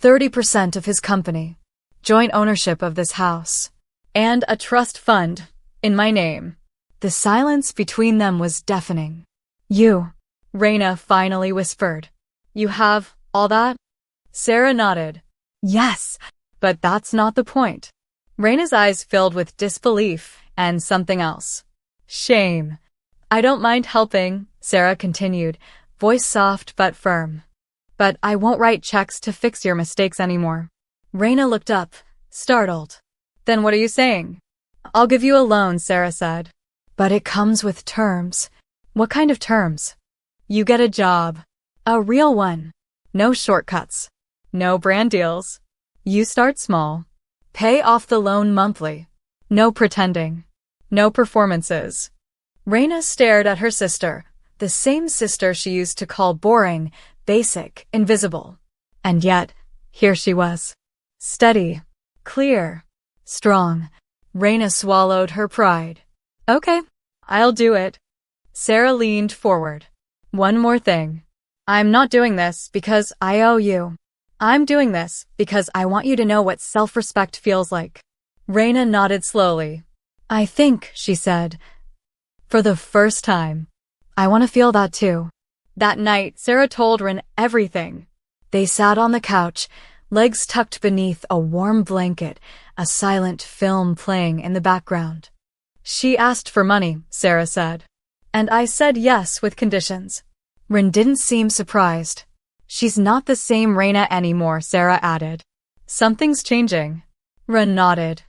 30% of his company. Joint ownership of this house. And a trust fund, in my name. The silence between them was deafening. You, Reina finally whispered. You have all that? Sera nodded. Yes, but that's not the point. Reina's eyes filled with disbelief and something else. Shame. I don't mind helping, Sera continued, voice soft but firm. But I won't write checks to fix your mistakes anymore. Reina looked up, startled. Then what are you saying? I'll give you a loan, Sera said. But it comes with terms. What kind of terms? You get a job. A real one. No shortcuts. No brand deals. You start small. Pay off the loan monthly. No pretending. No performances. Reina stared at her sister, the same sister she used to call boring, basic, invisible. And yet, here she was. Steady. Clear. Strong. Reina swallowed her pride. Okay, I'll do it. Sera leaned forward. One more thing. I'm not doing this because I owe you. I'm doing this because I want you to know what self-respect feels like. Reina nodded slowly. I think, she said, for the first time, I want to feel that too. That night, Sera told Ren everything. They sat on the couch, legs tucked beneath a warm blanket, a silent film playing in the background. She asked for money, Sera said. And I said yes with conditions. Ren didn't seem surprised. She's not the same Reina anymore, Sera added. Something's changing. Ren nodded.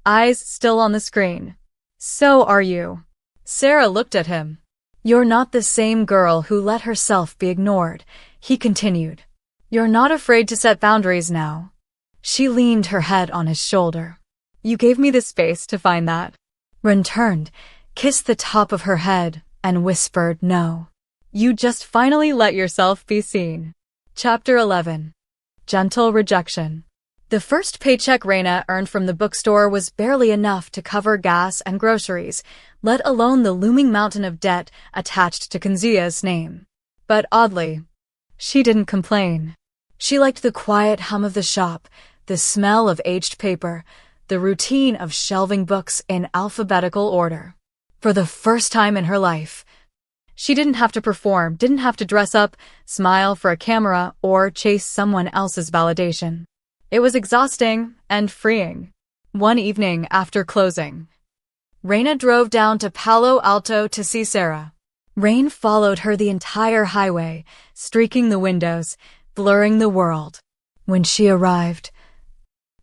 Eyes still on the screen. So are you. Sera looked at him. You're not the same girl who let herself be ignored, he continued. You're not afraid to set boundaries now. She leaned her head on his shoulder. You gave me the space to find that. Ren turned, kissed the top of her head, and whispered no. You just finally let yourself be seen. Chapter 11. Gentle Rejection. The first paycheck Reina earned from the bookstore was barely enough to cover gas and groceries, let alone the looming mountain of debt attached to Kanzia's name. But oddly, she didn't complain. She liked the quiet hum of the shop, the smell of aged paper, the routine of shelving books in alphabetical order. For the first time in her life, she didn't have to perform, didn't have to dress up, smile for a camera, or chase someone else's validation. It was exhausting and freeing. One evening after closing, Reina drove down to Palo Alto to see Sera. Rain followed her the entire highway, streaking the windows, blurring the world. When she arrived,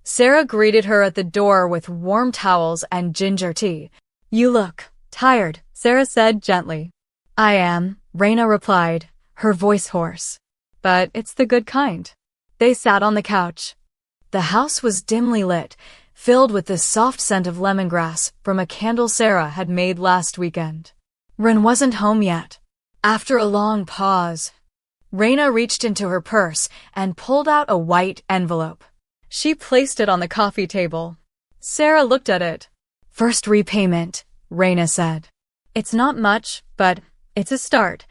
Sera greeted her at the door with warm towels and ginger tea. You look tired, Sera said gently. I am, Reina replied, her voice hoarse. But it's the good kind. They sat on the couch. The house was dimly lit, filled with the soft scent of lemongrass from a candle Sera had made last weekend. Ren wasn't home yet. After a long pause, Reina reached into her purse and pulled out a white envelope. She placed it on the coffee table. Sera looked at it. First repayment, Reina said. It's not much, but it's a start.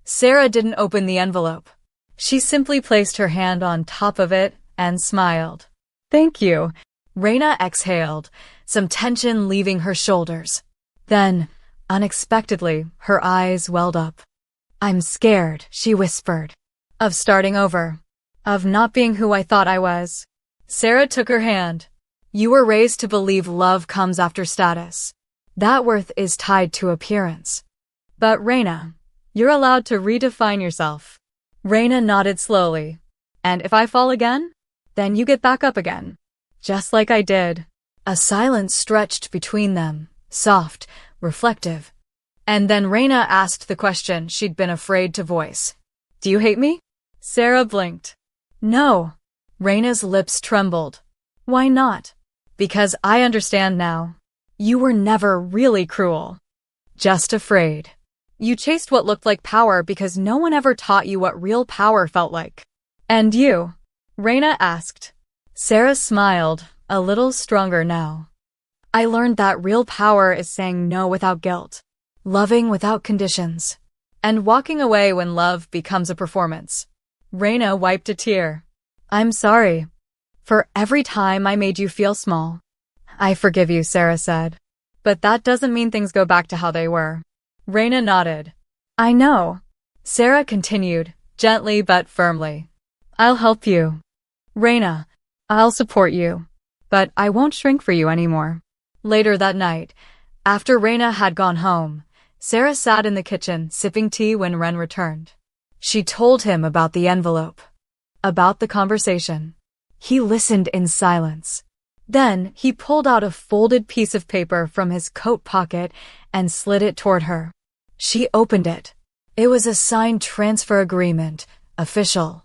Sera didn't open the envelope. She simply placed her hand on top of it and smiled. Thank you. Reina exhaled, some tension leaving her shoulders. Then, unexpectedly, her eyes welled up. I'm scared, she whispered. Of starting over. Of not being who I thought I was. Sera took her hand. You were raised to believe love comes after status. That worth is tied to appearance. But Reina, you're allowed to redefine yourself. Reina nodded slowly. And if I fall again? Then you get back up again. just like I did. A silence stretched between them, soft, reflective. And then Reina asked the question she'd been afraid to voice. Do you hate me? Sera blinked. No. Reina's lips trembled. Why not? Because I understand now. You were never really cruel. Just afraid. You chased what looked like power because no one ever taught you what real power felt like. And you? Reina asked. Sera smiled, a little stronger now. I learned that real power is saying no without guilt, loving without conditions, and walking away when love becomes a performance. Reina wiped a tear. I'm sorry. For every time I made you feel small. I forgive you, Sera said. But that doesn't mean things go back to how they were. Reina nodded. I know. Sera continued, gently but firmly. I'll help you. Reina, I'll support you. But I won't shrink for you anymore. Later that night, after Reina had gone home, Sera sat in the kitchen sipping tea when Ren returned. She told him about the envelope. About the conversation. He listened in silence. Then he pulled out a folded piece of paper from his coat pocket and slid it toward her. She opened it. It was a signed transfer agreement, official.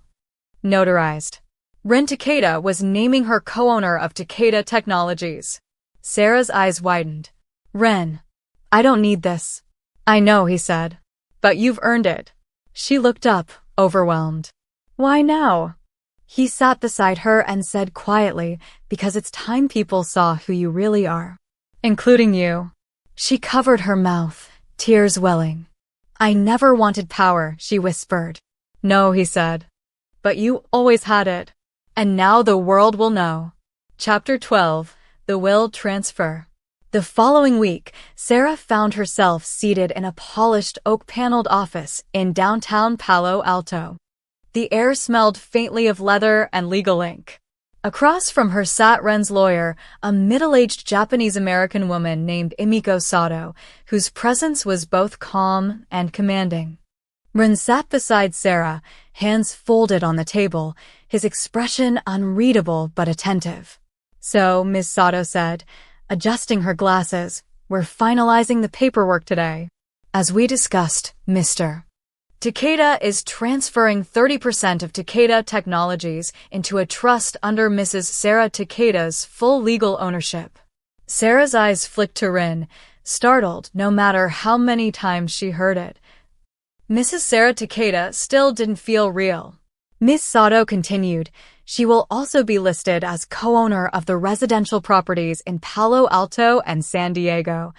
Notarized. Ren Takeda was naming her co-owner of Takeda Technologies. Sera's eyes widened. Ren, I don't need this. I know, he said. But you've earned it. She looked up, overwhelmed. Why now? He sat beside her and said quietly, because it's time people saw who you really are. Including you. She covered her mouth, tears welling. I never wanted power, she whispered. No, he said. But you always had it. And now the world will know. Chapter 12. The Will Transfer. The following week, Sera found herself seated in a polished oak-paneled office in downtown Palo Alto. The air smelled faintly of leather and legal ink. Across from her sat Ren's lawyer, a middle-aged Japanese-American woman named Emiko Sato, whose presence was both calm and commanding. Ren sat beside Sera, hands folded on the table, his expression unreadable but attentive. So, Ms. Sato said, adjusting her glasses, we're finalizing the paperwork today. As we discussed, Mr. Takeda is transferring 30% of Takeda Technologies into a trust under Mrs. Sera Takeda's full legal ownership. Sera's eyes flicked to Ren, startled no matter how many times she heard it. Mrs. Sera Takeda still didn't feel real. Ms. Sato continued, she will also be listed as co-owner of the residential properties in Palo Alto and San Diego,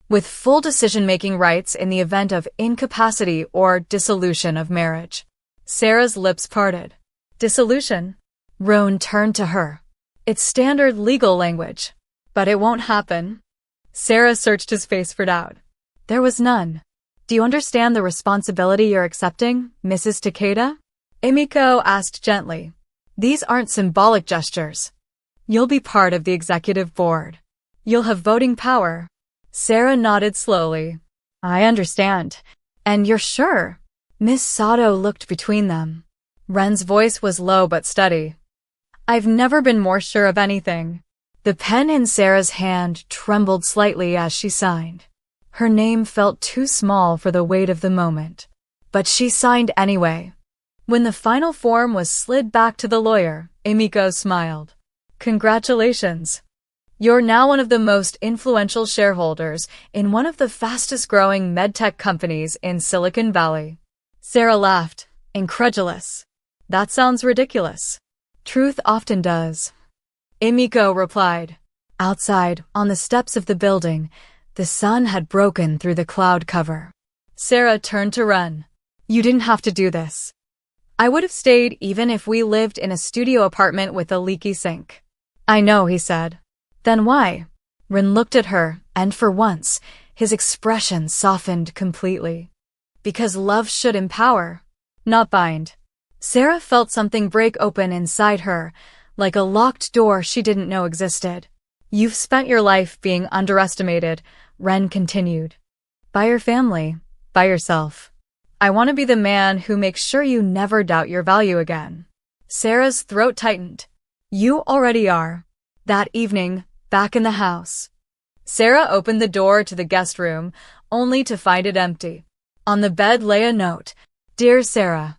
with full decision-making rights in the event of incapacity or dissolution of marriage. Sera's lips parted. Dissolution? Roan turned to her. It's standard legal language. But it won't happen. Sera searched his face for doubt. There was none. Do you understand the responsibility you're accepting, Mrs. Takeda? Emiko asked gently. These aren't symbolic gestures. You'll be part of the executive board. You'll have voting power. Sera nodded slowly. I understand. And you're sure? Miss Sato looked between them. Ren's voice was low but steady. I've never been more sure of anything. The pen in Sera's hand trembled slightly as she signed. Her name felt too small for the weight of the moment. But she signed anyway. When the final form was slid back to the lawyer, Emiko smiled. Congratulations. You're now one of the most influential shareholders in one of the fastest-growing medtech companies in Silicon Valley. Sera laughed, incredulous. That sounds ridiculous. Truth often does. Emiko replied. Outside, on the steps of the building, the sun had broken through the cloud cover. Sera turned to Ren. You didn't have to do this. I would have stayed even if we lived in a studio apartment with a leaky sink. I know, he said. Then why? Ren looked at her, and for once, his expression softened completely. Because love should empower, not bind. Sera felt something break open inside her, like a locked door she didn't know existed. You've spent your life being underestimated, Ren continued. By your family, by yourself. I want to be the man who makes sure you never doubt your value again. Sera's throat tightened. You already are. That evening, back in the house, Sera opened the door to the guest room, only to find it empty. On the bed lay a note. Dear Sera,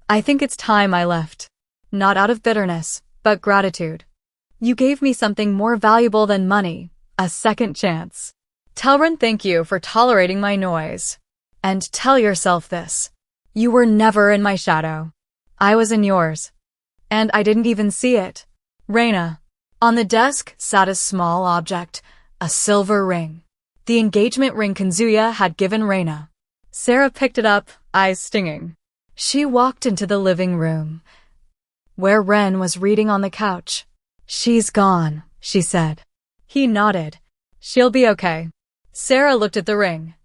I think it's time I left. Not out of bitterness, but gratitude. You gave me something more valuable than money, a second chance. Tell Ren thank you for tolerating my noise. And tell yourself this. You were never in my shadow. I was in yours. And I didn't even see it. Reina. On the desk sat a small object, a silver ring. The engagement ring Kanzuya had given Reina. Sera picked it up, eyes stinging. She walked into the living room, where Ren was reading on the couch. She's gone, she said. He nodded. She'll be okay. Sera looked at the ring.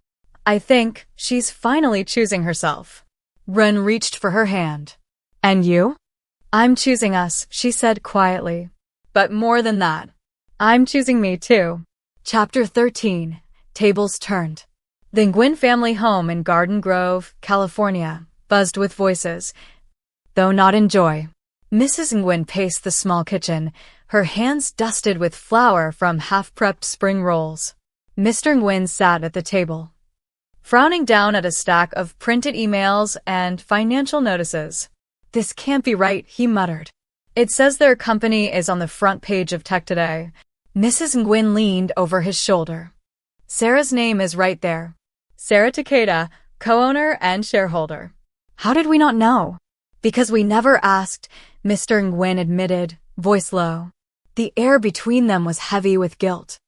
I think she's finally choosing herself. Ren reached for her hand. And you? I'm choosing us, she said quietly. But more than that, I'm choosing me too. Chapter 13. Tables turned. The Nguyen family home in Garden Grove, California, buzzed with voices, though not in joy. Mrs. Nguyen paced the small kitchen, her hands dusted with flour from half-prepped spring rolls. Mr. Nguyen sat at the table, frowning down at a stack of printed emails and financial notices. This can't be right, he muttered. It says their company is on the front page of Tech Today. Mrs. Nguyen leaned over his shoulder. Sera's name is right there. Sera Takeda, co-owner and shareholder. How did we not know? Because we never asked, Mr. Nguyen admitted, voice low. The air between them was heavy with guilt.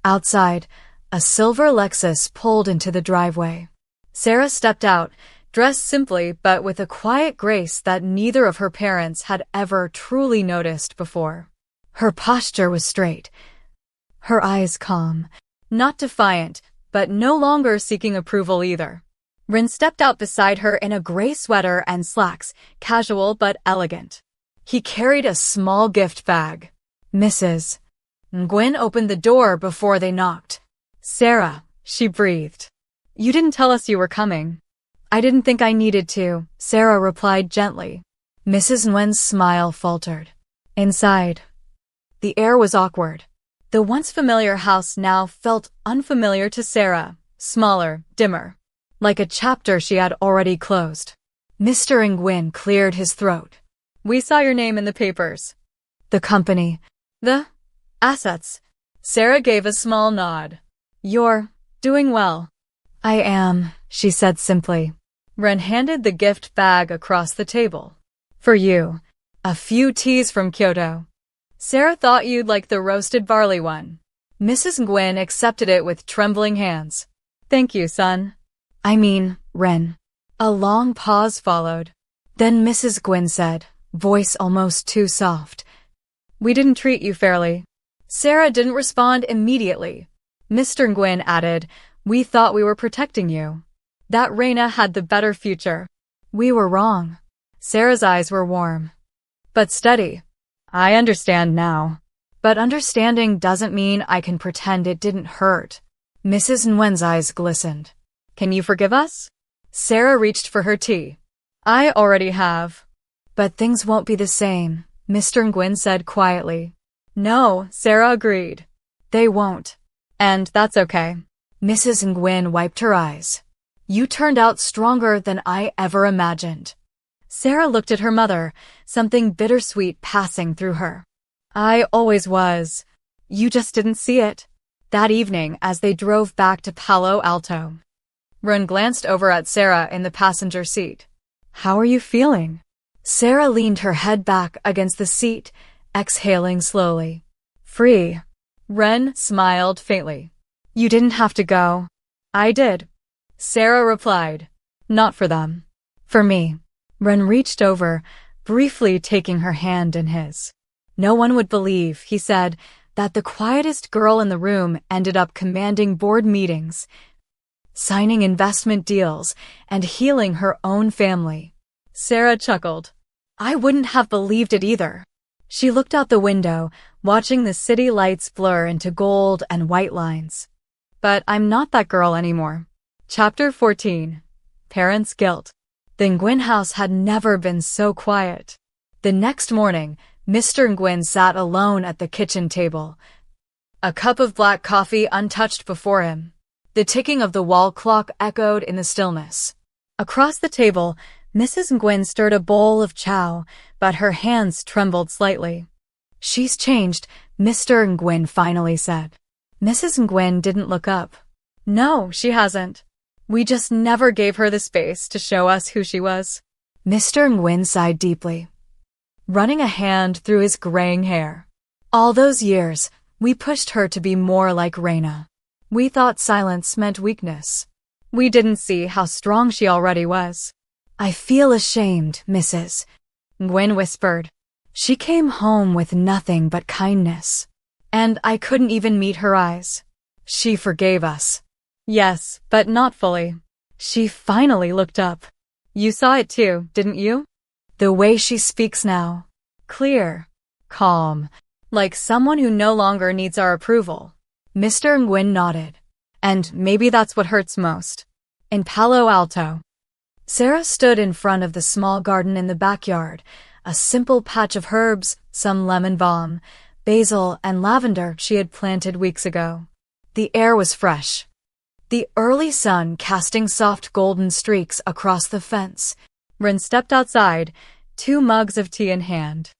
Outside, a silver Lexus pulled into the driveway. Sera stepped out, dressed simply but with a quiet grace that neither of her parents had ever truly noticed before. Her posture was straight, her eyes calm, not defiant, but no longer seeking approval either. Ren stepped out beside her in a gray sweater and slacks, casual but elegant. He carried a small gift bag. Mrs. Nguyen opened the door before they knocked. Sera, she breathed. You didn't tell us you were coming. I didn't think I needed to, Sera replied gently. Mrs. Nguyen's smile faltered. Inside, the air was awkward. The once familiar house now felt unfamiliar to Sera, smaller, dimmer, like a chapter she had already closed. Mr. Nguyen cleared his throat. We saw your name in the papers. The company. The assets. Sera gave a small nod. You're doing well. I am, she said simply. Ren handed the gift bag across the table. For you. A few teas from Kyoto. Sera thought you'd like the roasted barley one. Mrs. Nguyen accepted it with trembling hands. Thank you, son. I mean, Ren. A long pause followed. Then Mrs. Nguyen said, voice almost too soft. We didn't treat you fairly. Sera didn't respond immediately. Mr. Nguyen added, we thought we were protecting you. That Reina had the better future. We were wrong. Sera's eyes were warm, but steady. I understand now. But understanding doesn't mean I can pretend it didn't hurt. Mrs. Nguyen's eyes glistened. Can you forgive us? Sera reached for her tea. I already have. But things won't be the same, Mr. Nguyen said quietly. No, Sera agreed. They won't. And that's okay. Mrs. Nguyen wiped her eyes. You turned out stronger than I ever imagined. Sera looked at her mother, something bittersweet passing through her. I always was. You just didn't see it. That evening, as they drove back to Palo Alto, Ren glanced over at Sera in the passenger seat. How are you feeling? Sera leaned her head back against the seat, exhaling slowly. Free. Ren smiled faintly. You didn't have to go. I did. Sera replied. Not for them. For me. Ren reached over, briefly taking her hand in his. No one would believe, he said, that the quietest girl in the room ended up commanding board meetings, signing investment deals, and healing her own family. Sera chuckled. I wouldn't have believed it either. She looked out the window, watching the city lights blur into gold and white lines. But I'm not that girl anymore. Chapter 14. Parents' Guilt. The Nguyen house had never been so quiet. The next morning, Mr. Nguyen sat alone at the kitchen table, a cup of black coffee untouched before him. The ticking of the wall clock echoed in the stillness. Across the table, Mrs. Nguyen stirred a bowl of chow, but her hands trembled slightly. "She's changed," Mr. Nguyen finally said. Mrs. Nguyen didn't look up. "No, she hasn't. We just never gave her the space to show us who she was." Mr. Nguyen sighed deeply, running a hand through his graying hair. "All those years, we pushed her to be more like Reina. We thought silence meant weakness. We didn't see how strong she already was." "I feel ashamed, Mrs. Nguyen whispered. "She came home with nothing but kindness. And I couldn't even meet her eyes. She forgave us." "Yes, but not fully." She finally looked up. "You saw it too, didn't you?" The way she speaks now. Clear. Calm. Like someone who no longer needs our approval. Mr. Nguyen nodded. "And maybe that's what hurts most." In Palo Alto, Sera stood in front of the small garden in the backyard, a simple patch of herbs, some lemon balm, basil, and lavender she had planted weeks ago. The air was fresh, the early sun casting soft golden streaks across the fence. Ren stepped outside, 2 mugs of tea in hand.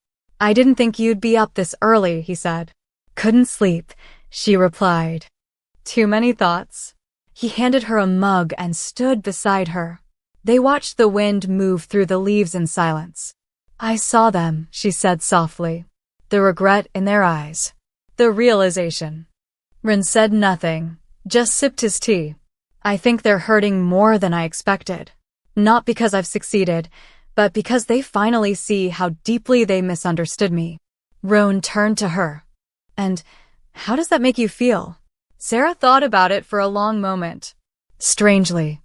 "I didn't think you'd be up this early," he said. "Couldn't sleep," she replied. "Too many thoughts." He handed her a mug and stood beside her. They watched the wind move through the leaves in silence. "I saw them," she said softly. The regret in their eyes. The realization. Ren said nothing, just sipped his tea. "I think they're hurting more than I expected. Not because I've succeeded, but because they finally see how deeply they misunderstood me." Roan turned to her. "And how does that make you feel?" Sera thought about it for a long moment. "Strangely.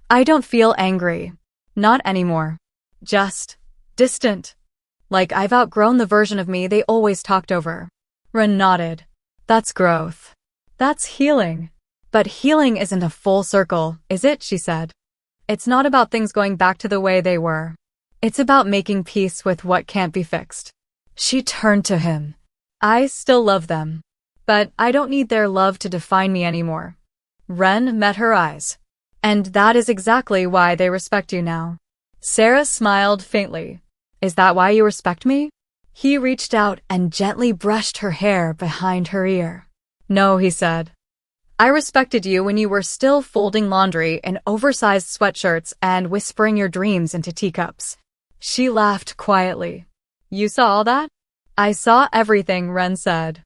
I don't feel angry. Not anymore. Just distant. Like I've outgrown the version of me they always talked over." Ren nodded. "That's growth. That's healing." "But healing isn't a full circle, is it?" she said. "It's not about things going back to the way they were. It's about making peace with what can't be fixed." She turned to him. "I still love them. But I don't need their love to define me anymore." Ren met her eyes. "And that is exactly why they respect you now." Sera smiled faintly. "Is that why you respect me?" He reached out and gently brushed her hair behind her ear. "No," he said. "I respected you when you were still folding laundry in oversized sweatshirts and whispering your dreams into teacups." She laughed quietly. "You saw all that?" "I saw everything," Ren said.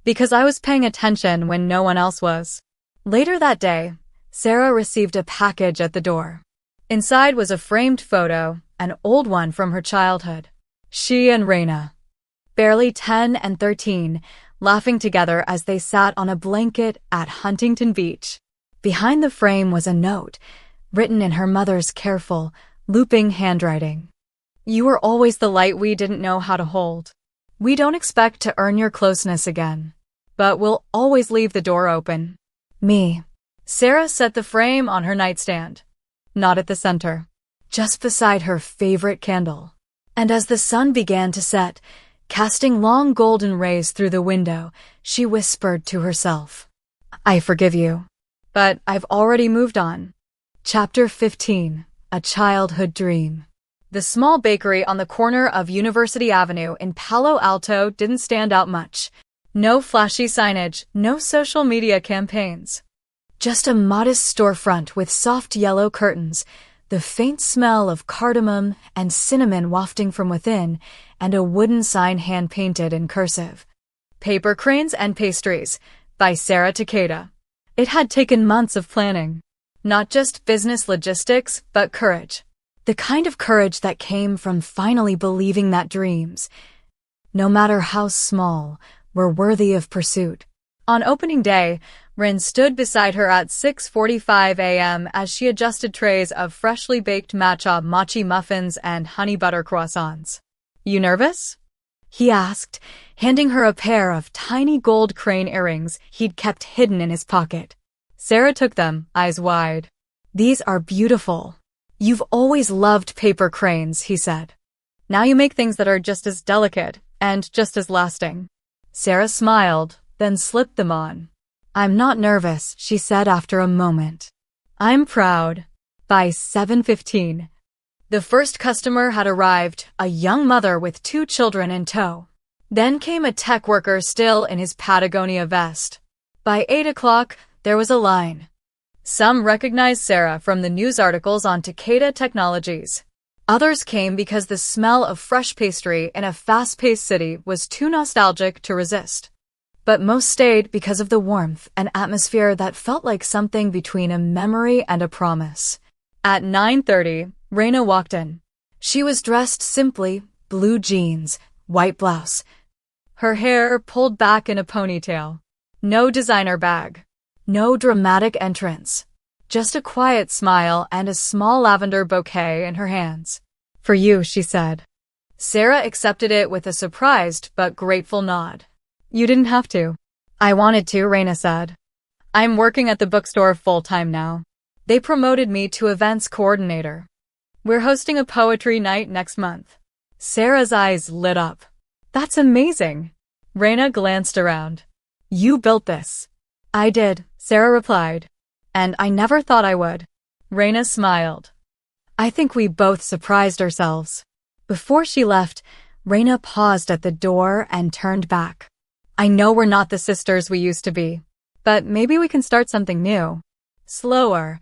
"Because I was paying attention when no one else was." Later that day, Sera received a package at the door. Inside was a framed photo, an old one from her childhood. She and Reina, barely 10 and 13, laughing together as they sat on a blanket at Huntington Beach. Behind the frame was a note, written in her mother's careful, looping handwriting. "You were always the light we didn't know how to hold. We don't expect to earn your closeness again, but we'll always leave the door open." Me. Sera set the frame on her nightstand, not at the center, just beside her favorite candle. And as the sun began to set, casting long golden rays through the window, she whispered to herself, "I forgive you. But I've already moved on." Chapter 15. A Childhood Dream. The small bakery on the corner of University Avenue in Palo Alto didn't stand out much. No flashy signage, no social media campaigns. Just a modest storefront with soft yellow curtains, the faint smell of cardamom and cinnamon wafting from within, and a wooden sign hand-painted in cursive. "Paper Cranes and Pastries" by Sera Takeda. It had taken months of planning. Not just business logistics, but courage. The kind of courage that came from finally believing that dreams, no matter how small, were worthy of pursuit. On opening day, Ren stood beside her at 6:45 a.m. as she adjusted trays of freshly baked matcha mochi muffins and honey butter croissants. "You nervous?" he asked, handing her a pair of tiny gold crane earrings he'd kept hidden in his pocket. Sera took them, eyes wide. "These are beautiful. You've always loved paper cranes," he said. "Now you make things that are just as delicate," and just as lasting. Sera smiled, then slipped them on. "I'm not nervous," she said after a moment. "I'm proud." By 7:15, the first customer had arrived, a young mother with 2 children in tow. Then came a tech worker still in his Patagonia vest. By 8 o'clock, there was a line. Some recognized Sera from the news articles on Takeda Technologies. Others came because the smell of fresh pastry in a fast-paced city was too nostalgic to resist. But most stayed because of the warmth and atmosphere that felt like something between a memory and a promise. At 9:30, Reina walked in. She was dressed simply, blue jeans, white blouse. Her hair pulled back in a ponytail. No designer bag. No dramatic entrance. Just a quiet smile and a small lavender bouquet in her hands. "For you," she said. Sera accepted it with a surprised but grateful nod. "You didn't have to." "I wanted to," Reina said. "I'm working at the bookstore full-time now. They promoted me to events coordinator. We're hosting a poetry night next month." Sera's eyes lit up. "That's amazing." Reina glanced around. "You built this." "I did," Sera replied. "And I never thought I would." Reina smiled. "I think we both surprised ourselves." Before she left, Reina paused at the door and turned back. "I know we're not the sisters we used to be, but maybe we can start something new. Slower,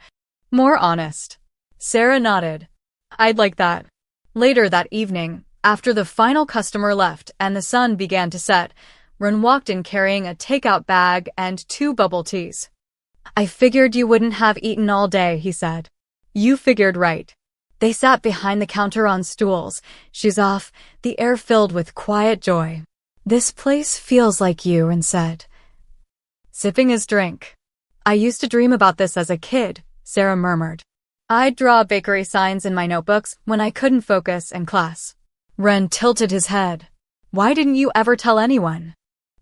more honest." Sera nodded. "I'd like that." Later that evening, after the final customer left and the sun began to set, Ren walked in carrying a takeout bag and 2 bubble teas. "I figured you wouldn't have eaten all day," he said. "You figured right." They sat behind the counter on stools, shoes off, the air filled with quiet joy. "This place feels like you," Ren said, sipping his drink. "I used to dream about this as a kid," Sera murmured. "I'd draw bakery signs in my notebooks when I couldn't focus in class." Ren tilted his head. "Why didn't you ever tell anyone?"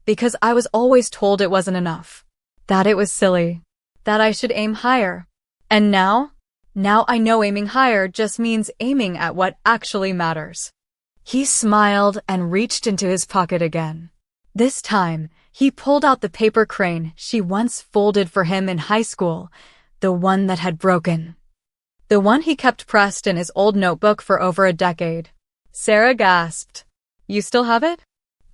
"Because I was always told it wasn't enough. That it was silly. That I should aim higher. And now? Now I know aiming higher just means aiming at what actually matters." He smiled and reached into his pocket again. This time, he pulled out the paper crane she once folded for him in high school, the one that had broken. The one he kept pressed in his old notebook for over a decade. Sera gasped. "You still have it?"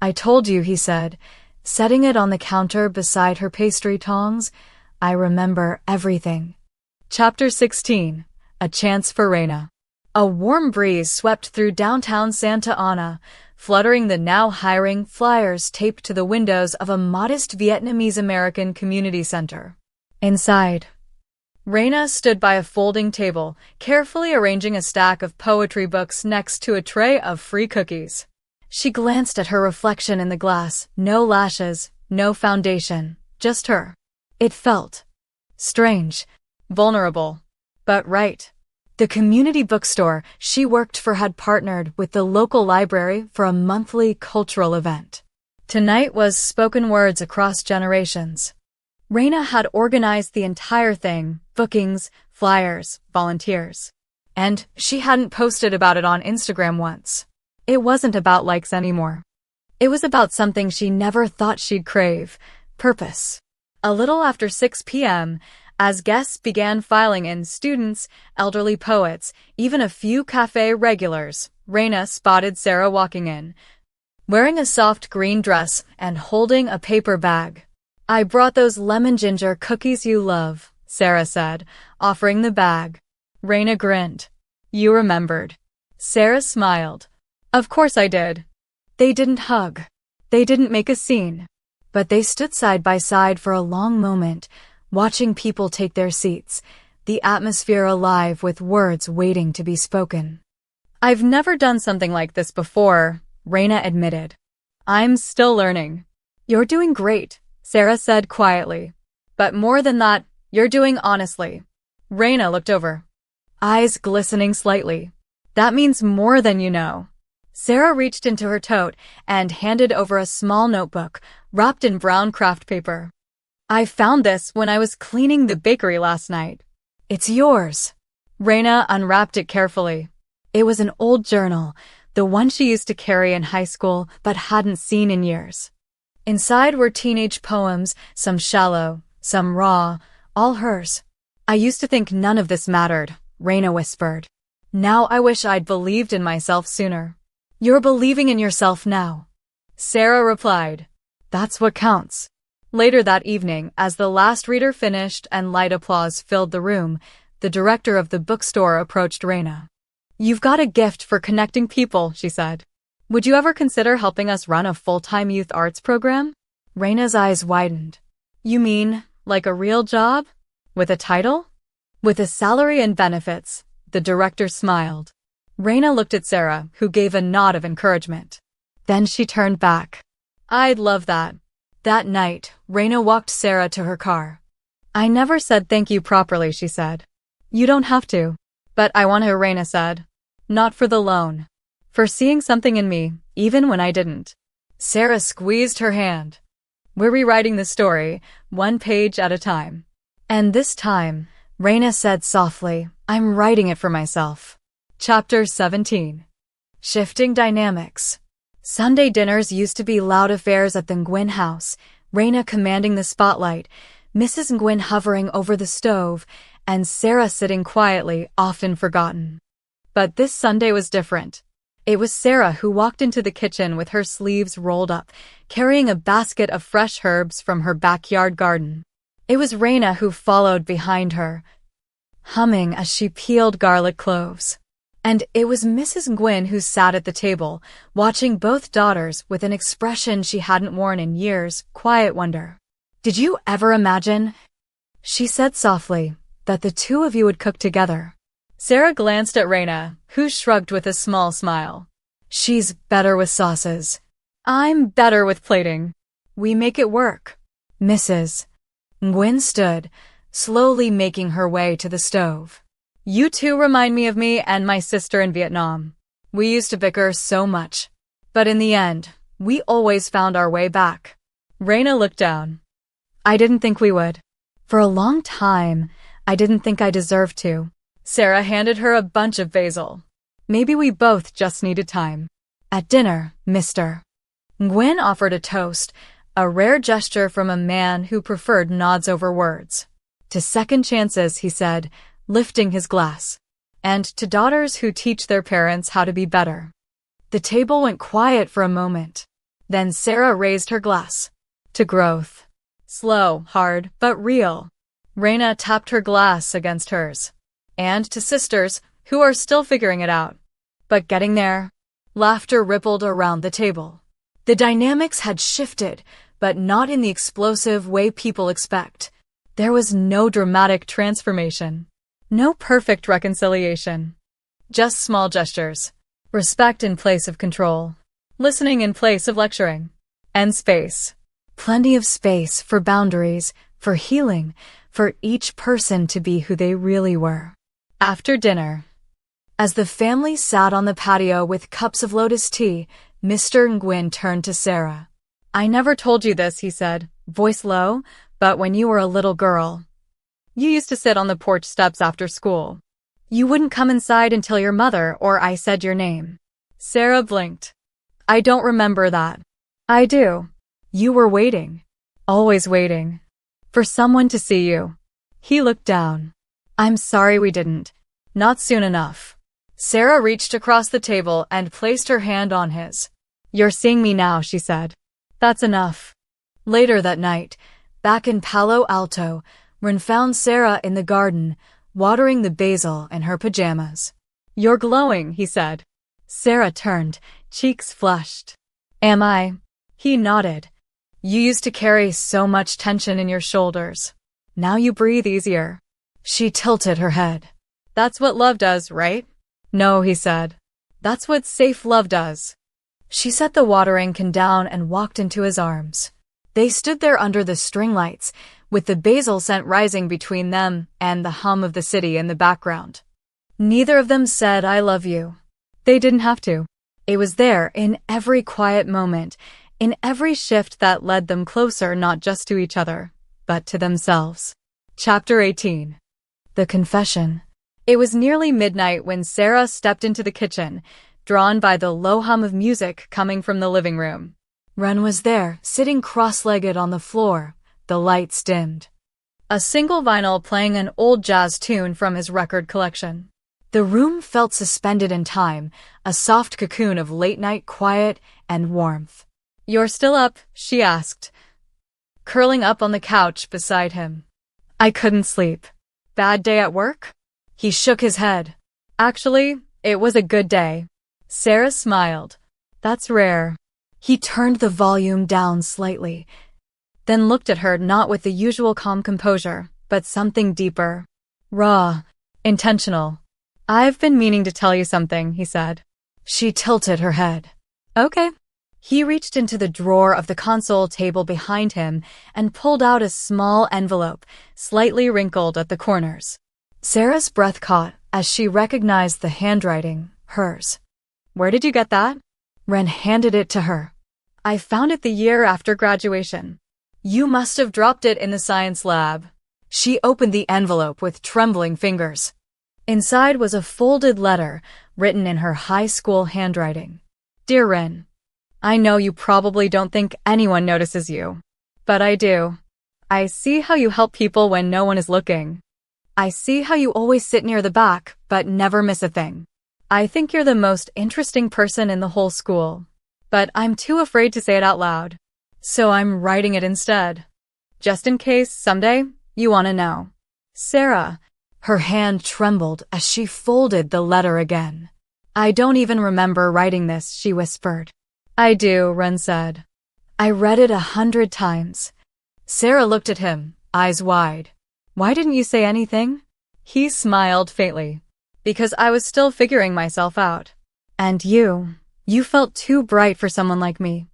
"I told you," he said, setting it on the counter beside her pastry tongs. "I remember everything." Chapter 16. A Chance for Reina. A warm breeze swept through downtown Santa Ana, fluttering the now hiring flyers taped to the windows of a modest Vietnamese-American community center. Inside, Reina stood by a folding table, carefully arranging a stack of poetry books next to a tray of free cookies. She glanced at her reflection in the glass, no lashes, no foundation, just her. It felt strange, vulnerable, but right. The community bookstore she worked for had partnered with the local library for a monthly cultural event. Tonight was spoken words across generations. Reina had organized the entire thing, bookings, flyers, volunteers. And she hadn't posted about it on Instagram once. It wasn't about likes anymore. It was about something she never thought she'd crave, purpose. A little after 6 p.m., as guests began filing in, students, elderly poets, even a few cafe regulars, Reina spotted Sera walking in, wearing a soft green dress and holding a paper bag. "I brought those lemon ginger cookies you love," Sera said, offering the bag. Reina grinned. "You remembered." Sera smiled. "Of course I did." They didn't hug. They didn't make a scene. But they stood side by side for a long moment, watching people take their seats, the atmosphere alive with words waiting to be spoken. "I've never done something like this before," Reina admitted. "I'm still learning." "You're doing great," Sera said quietly. "But more than that, you're doing honestly." Reina looked over, eyes glistening slightly. "That means more than you know." Sera reached into her tote and handed over a small notebook, wrapped in brown craft paper. "I found this when I was cleaning the bakery last night." "It's yours." Reina unwrapped it carefully. It was an old journal, the one she used to carry in high school but hadn't seen in years. Inside were teenage poems, some shallow, some raw, all hers. I used to think none of this mattered, Reina whispered. Now I wish I'd believed in myself sooner. You're believing in yourself now, Sera replied. That's what counts. Later that evening, as the last reader finished and light applause filled the room, the director of the bookstore approached Reina. You've got a gift for connecting people, she said. Would you ever consider helping us run a full-time youth arts program? Reina's eyes widened. You mean, like a real job? With a title? With a salary and benefits, the director smiled. Reina looked at Sera, who gave a nod of encouragement. Then she turned back. I'd love that. That night, Reina walked Sera to her car. I never said thank you properly, she said. You don't have to. But I want to, Reina said. Not for the loan. For seeing something in me, even when I didn't. Sera squeezed her hand. We're rewriting the story, one page at a time. And this time, Reina said softly, I'm writing it for myself. Chapter 17. Shifting Dynamics. Sunday dinners used to be loud affairs at the Nguyen house, Reina commanding the spotlight, Mrs. Nguyen hovering over the stove, and Sera sitting quietly, often forgotten. But this Sunday was different. It was Sera who walked into the kitchen with her sleeves rolled up, carrying a basket of fresh herbs from her backyard garden. It was Reina who followed behind her, humming as she peeled garlic cloves. And it was Mrs. Nguyen who sat at the table, watching both daughters with an expression she hadn't worn in years, quiet wonder. Did you ever imagine, she said softly, that the two of you would cook together? Sera glanced at Reina, who shrugged with a small smile. She's better with sauces. I'm better with plating. We make it work. Mrs. Nguyen stood, slowly making her way to the stove. You two remind me of me and my sister in Vietnam. We used to bicker so much. But in the end, we always found our way back. Reina looked down. I didn't think we would. For a long time, I didn't think I deserved to. Sera handed her a bunch of basil. Maybe we both just needed time. At dinner, Mr. Nguyen offered a toast, a rare gesture from a man who preferred nods over words. To second chances, he said, lifting his glass. And to daughters who teach their parents how to be better. The table went quiet for a moment. Then Sera raised her glass. To growth. Slow, hard, but real. Reina tapped her glass against hers. And to sisters, who are still figuring it out. But getting there. Laughter rippled around the table. The dynamics had shifted, but not in the explosive way people expect. There was no dramatic transformation. No perfect reconciliation. Just small gestures. Respect in place of control. Listening in place of lecturing. And space. Plenty of space for boundaries, for healing, for each person to be who they really were. After dinner, as the family sat on the patio with cups of lotus tea, Mr. Nguyen turned to Sera. I never told you this, he said, voice low, but when you were a little girl, you used to sit on the porch steps after school. You wouldn't come inside until your mother or I said your name. Sera blinked. I don't remember that. I do. You were waiting. Always waiting. For someone to see you. He looked down. I'm sorry we didn't. Not soon enough. Sera reached across the table and placed her hand on his. You're seeing me now, she said. That's enough. Later that night, back in Palo Alto, Ren found Sera in the garden, watering the basil in her pajamas. You're glowing, he said. Sera turned, cheeks flushed. Am I? He nodded. You used to carry so much tension in your shoulders. Now you breathe easier. She tilted her head. That's what love does, right? No, he said. That's what safe love does. She set the watering can down and walked into his arms. They stood there under the string lights, with the basil scent rising between them and the hum of the city in the background. Neither of them said, I love you. They didn't have to. It was there in every quiet moment, in every shift that led them closer not just to each other, but to themselves. Chapter 18. The Confession. It was nearly midnight when Sera stepped into the kitchen, drawn by the low hum of music coming from the living room. Ren was there, sitting cross-legged on the floor, the lights dimmed. A single vinyl playing an old jazz tune from his record collection. The room felt suspended in time, a soft cocoon of late-night quiet and warmth. "You're still up?" she asked, curling up on the couch beside him. "I couldn't sleep." "Bad day at work?" He shook his head. "Actually, it was a good day." Sera smiled. "That's rare." He turned the volume down slightly, then looked at her not with the usual calm composure, but something deeper. Raw. Intentional. "I've been meaning to tell you something," he said. She tilted her head. "Okay." He reached into the drawer of the console table behind him and pulled out a small envelope, slightly wrinkled at the corners. Sera's breath caught as she recognized the handwriting, hers. "Where did you get that?" Ren handed it to her. "I found it the year after graduation." "You must have dropped it in the science lab." She opened the envelope with trembling fingers. Inside was a folded letter, written in her high school handwriting. "Dear Ren, I know you probably don't think anyone notices you. But I do. I see how you help people when no one is looking. I see how you always sit near the back, but never miss a thing. I think you're the most interesting person in the whole school. But I'm too afraid to say it out loud. So I'm writing it instead. Just in case, someday, you want to know. Sera." Her hand trembled as she folded the letter again. "I don't even remember writing this," she whispered. "I do," Ren said. "I read it 100 times. Sera looked at him, eyes wide. "Why didn't you say anything?" He smiled faintly. "Because I was still figuring myself out. And you felt too bright for someone like me.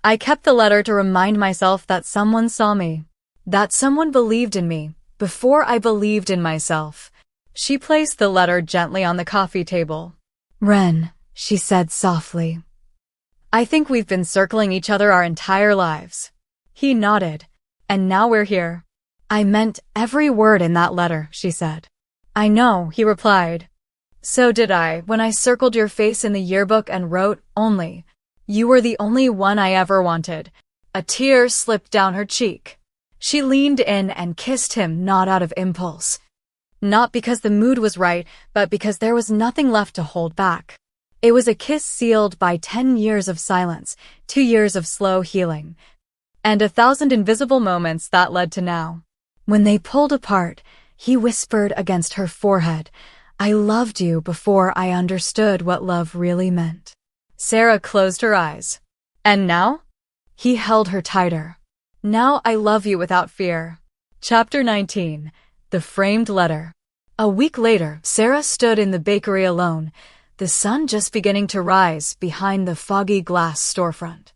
I kept the letter to remind myself that someone saw me, that someone believed in me, before I believed in myself." She placed the letter gently on the coffee table. "Ren," she said softly. "I think we've been circling each other our entire lives." He nodded. "And now we're here." "I meant every word in that letter," she said. "I know," he replied. "So did I when I circled your face in the yearbook and wrote, 'Only.' You were the only one I ever wanted." A tear slipped down her cheek. She leaned in and kissed him, not out of impulse. Not because the mood was right, but because there was nothing left to hold back. It was a kiss sealed by 10 years of silence, 2 years of slow healing, and 1,000 invisible moments that led to now. When they pulled apart, he whispered against her forehead, "I loved you before I understood what love really meant." Sera closed her eyes. "And now?" He held her tighter. "Now I love you without fear." Chapter 19. The Framed Letter. A week later, Sera stood in the bakery alone, the sun just beginning to rise behind the foggy glass storefront.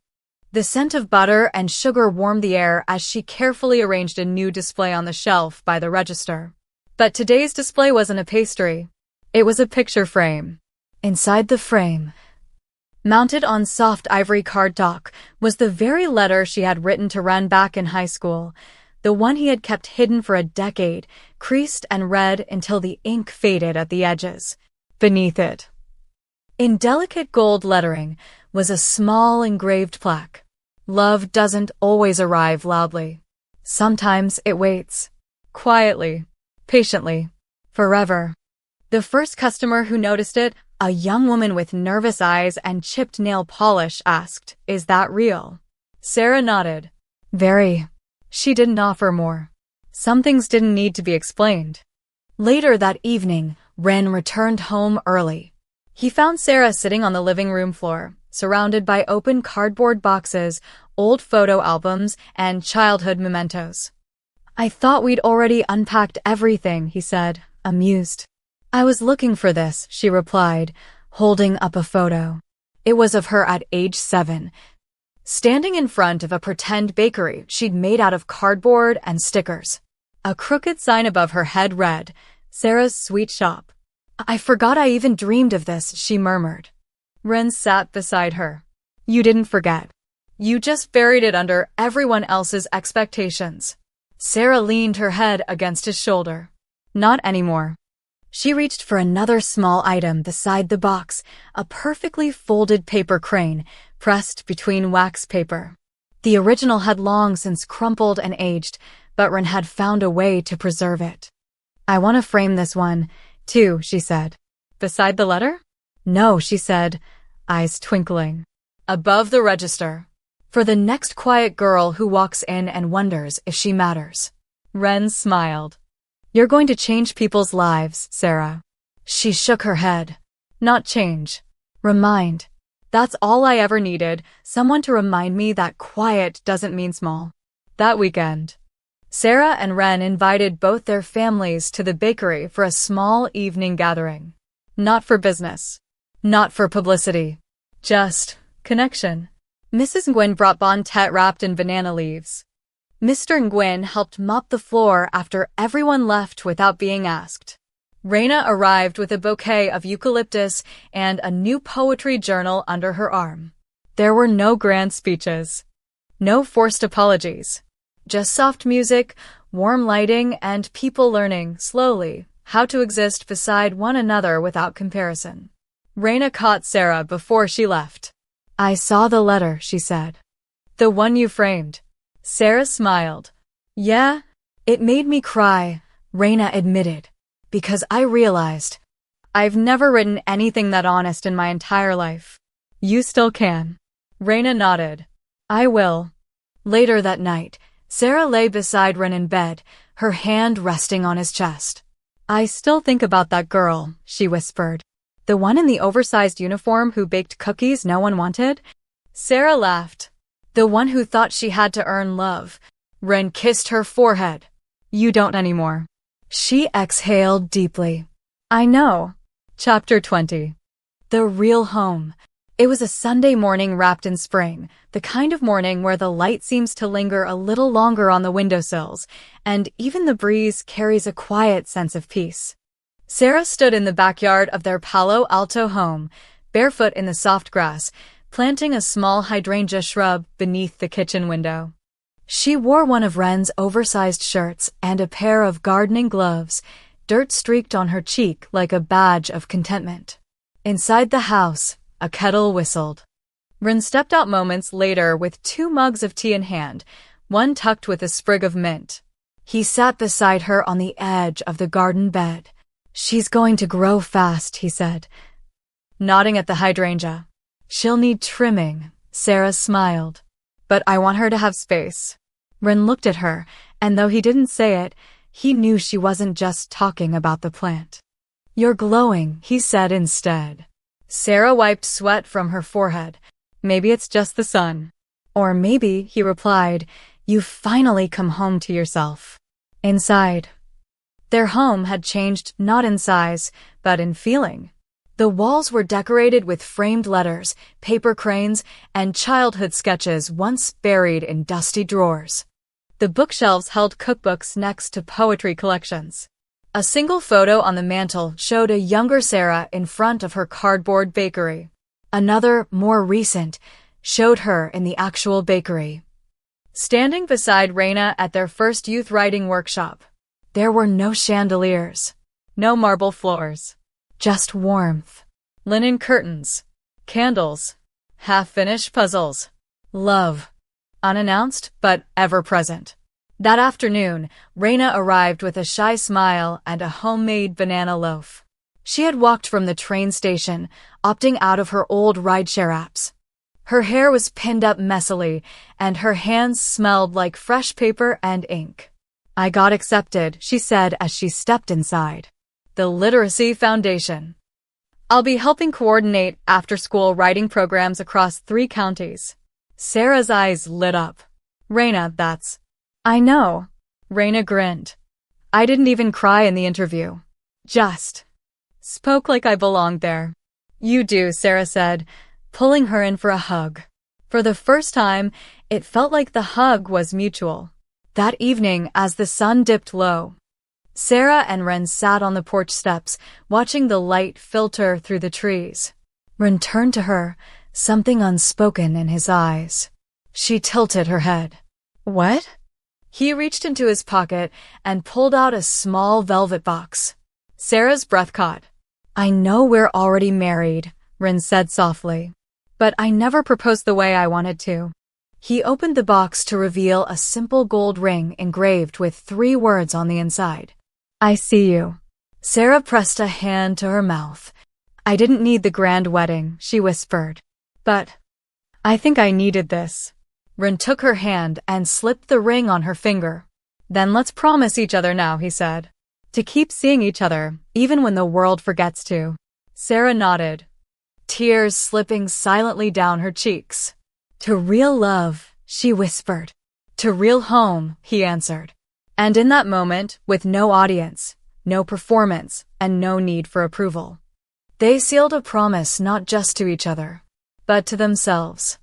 The scent of butter and sugar warmed the air as she carefully arranged a new display on the shelf by the register. But today's display wasn't a pastry. It was a picture frame. Inside the frame, mounted on soft ivory cardstock, was the very letter she had written to Ren back in high school, the one he had kept hidden for a decade, creased and red until the ink faded at the edges. Beneath it, in delicate gold lettering, was a small engraved plaque. "Love doesn't always arrive loudly. Sometimes it waits. Quietly. Patiently. Forever." The first customer who noticed it, a young woman with nervous eyes and chipped nail polish, asked, "Is that real?" Sera nodded. "Very." She didn't offer more. Some things didn't need to be explained. Later that evening, Ren returned home early. He found Sera sitting on the living room floor, surrounded by open cardboard boxes, old photo albums, and childhood mementos. "I thought we'd already unpacked everything," he said, amused. "I was looking for this," she replied, holding up a photo. It was of her at age 7, standing in front of a pretend bakery she'd made out of cardboard and stickers. A crooked sign above her head read, "Sera's Sweet Shop." "I forgot I even dreamed of this," she murmured. Ren sat beside her. "You didn't forget. You just buried it under everyone else's expectations." Sera leaned her head against his shoulder. "Not anymore. She reached for another small item beside the box, a perfectly folded paper crane, pressed between wax paper. The original had long since crumpled and aged, but Ren had found a way to preserve it. "I want to frame this one, too," she said. "Beside the letter?" "No," she said, eyes twinkling. "Above the register. For the next quiet girl who walks in and wonders if she matters." Ren smiled. "You're going to change people's lives, Sera." She shook her head. "Not change. Remind. That's all I ever needed, someone to remind me that quiet doesn't mean small." That weekend, Sera and Ren invited both their families to the bakery for a small evening gathering. Not for business. Not for publicity. Just connection. Mrs. Nguyen brought bontet wrapped in banana leaves. Mr. Nguyen helped mop the floor after everyone left without being asked. Reina arrived with a bouquet of eucalyptus and a new poetry journal under her arm. There were no grand speeches. No forced apologies. Just soft music, warm lighting, and people learning, slowly, how to exist beside one another without comparison. Reina caught Sera before she left. "I saw the letter," she said. "The one you framed." Sera smiled. "Yeah, it made me cry," Reina admitted, "because I realized I've never written anything that honest in my entire life." "You still can." Reina nodded. "I will." Later that night, Sera lay beside Ren in bed, her hand resting on his chest. "I still think about that girl," she whispered. "The one in the oversized uniform who baked cookies no one wanted?" Sera laughed. "The one who thought she had to earn love." Ren kissed her forehead. "You don't anymore." She exhaled deeply. "I know." Chapter 20. The real home. It was a Sunday morning wrapped in spring, the kind of morning where the light seems to linger a little longer on the windowsills, and even the breeze carries a quiet sense of peace. Sera stood in the backyard of their Palo Alto home, barefoot in the soft grass, planting a small hydrangea shrub beneath the kitchen window. She wore one of Ren's oversized shirts and a pair of gardening gloves, dirt streaked on her cheek like a badge of contentment. Inside the house, a kettle whistled. Ren stepped out moments later with 2 mugs of tea in hand, one tucked with a sprig of mint. He sat beside her on the edge of the garden bed. "She's going to grow fast," he said, nodding at the hydrangea. "She'll need trimming," Sera smiled. "But I want her to have space." Ren looked at her, and though he didn't say it, he knew she wasn't just talking about the plant. "You're glowing," he said instead. Sera wiped sweat from her forehead. "Maybe it's just the sun." "Or maybe," he replied, "you've finally come home to yourself." Inside. Their home had changed not in size, but in feeling. The walls were decorated with framed letters, paper cranes, and childhood sketches once buried in dusty drawers. The bookshelves held cookbooks next to poetry collections. A single photo on the mantel showed a younger Sera in front of her cardboard bakery. Another, more recent, showed her in the actual bakery, standing beside Reina at their first youth writing workshop. There were no chandeliers, no marble floors, just warmth, linen curtains, candles, half-finished puzzles, love, unannounced but ever-present. That afternoon, Reina arrived with a shy smile and a homemade banana loaf. She had walked from the train station, opting out of her old rideshare apps. Her hair was pinned up messily, and her hands smelled like fresh paper and ink. "I got accepted," she said as she stepped inside. "The Literacy Foundation. I'll be helping coordinate after-school writing programs across 3 counties." Sera's eyes lit up. "Reina, that's..." "I know." Reina grinned. "I didn't even cry in the interview. Just spoke like I belonged there." "You do," Sera said, pulling her in for a hug. For the first time, it felt like the hug was mutual. That evening, as the sun dipped low, Sera and Ren sat on the porch steps, watching the light filter through the trees. Ren turned to her, something unspoken in his eyes. She tilted her head. "What?" He reached into his pocket and pulled out a small velvet box. Sarah's breath caught. I know we're already married, Ren said softly. But I never proposed the way I wanted to. He opened the box to reveal a simple gold ring engraved with 3 words on the inside. I see you. Sera pressed a hand to her mouth. I didn't need the grand wedding, she whispered. But I think I needed this. Ren took her hand and slipped the ring on her finger. Then let's promise each other now, he said. To keep seeing each other, even when the world forgets to. Sera nodded, tears slipping silently down her cheeks. To real love, she whispered. To real home, he answered. And in that moment, with no audience, no performance, and no need for approval, they sealed a promise not just to each other, but to themselves.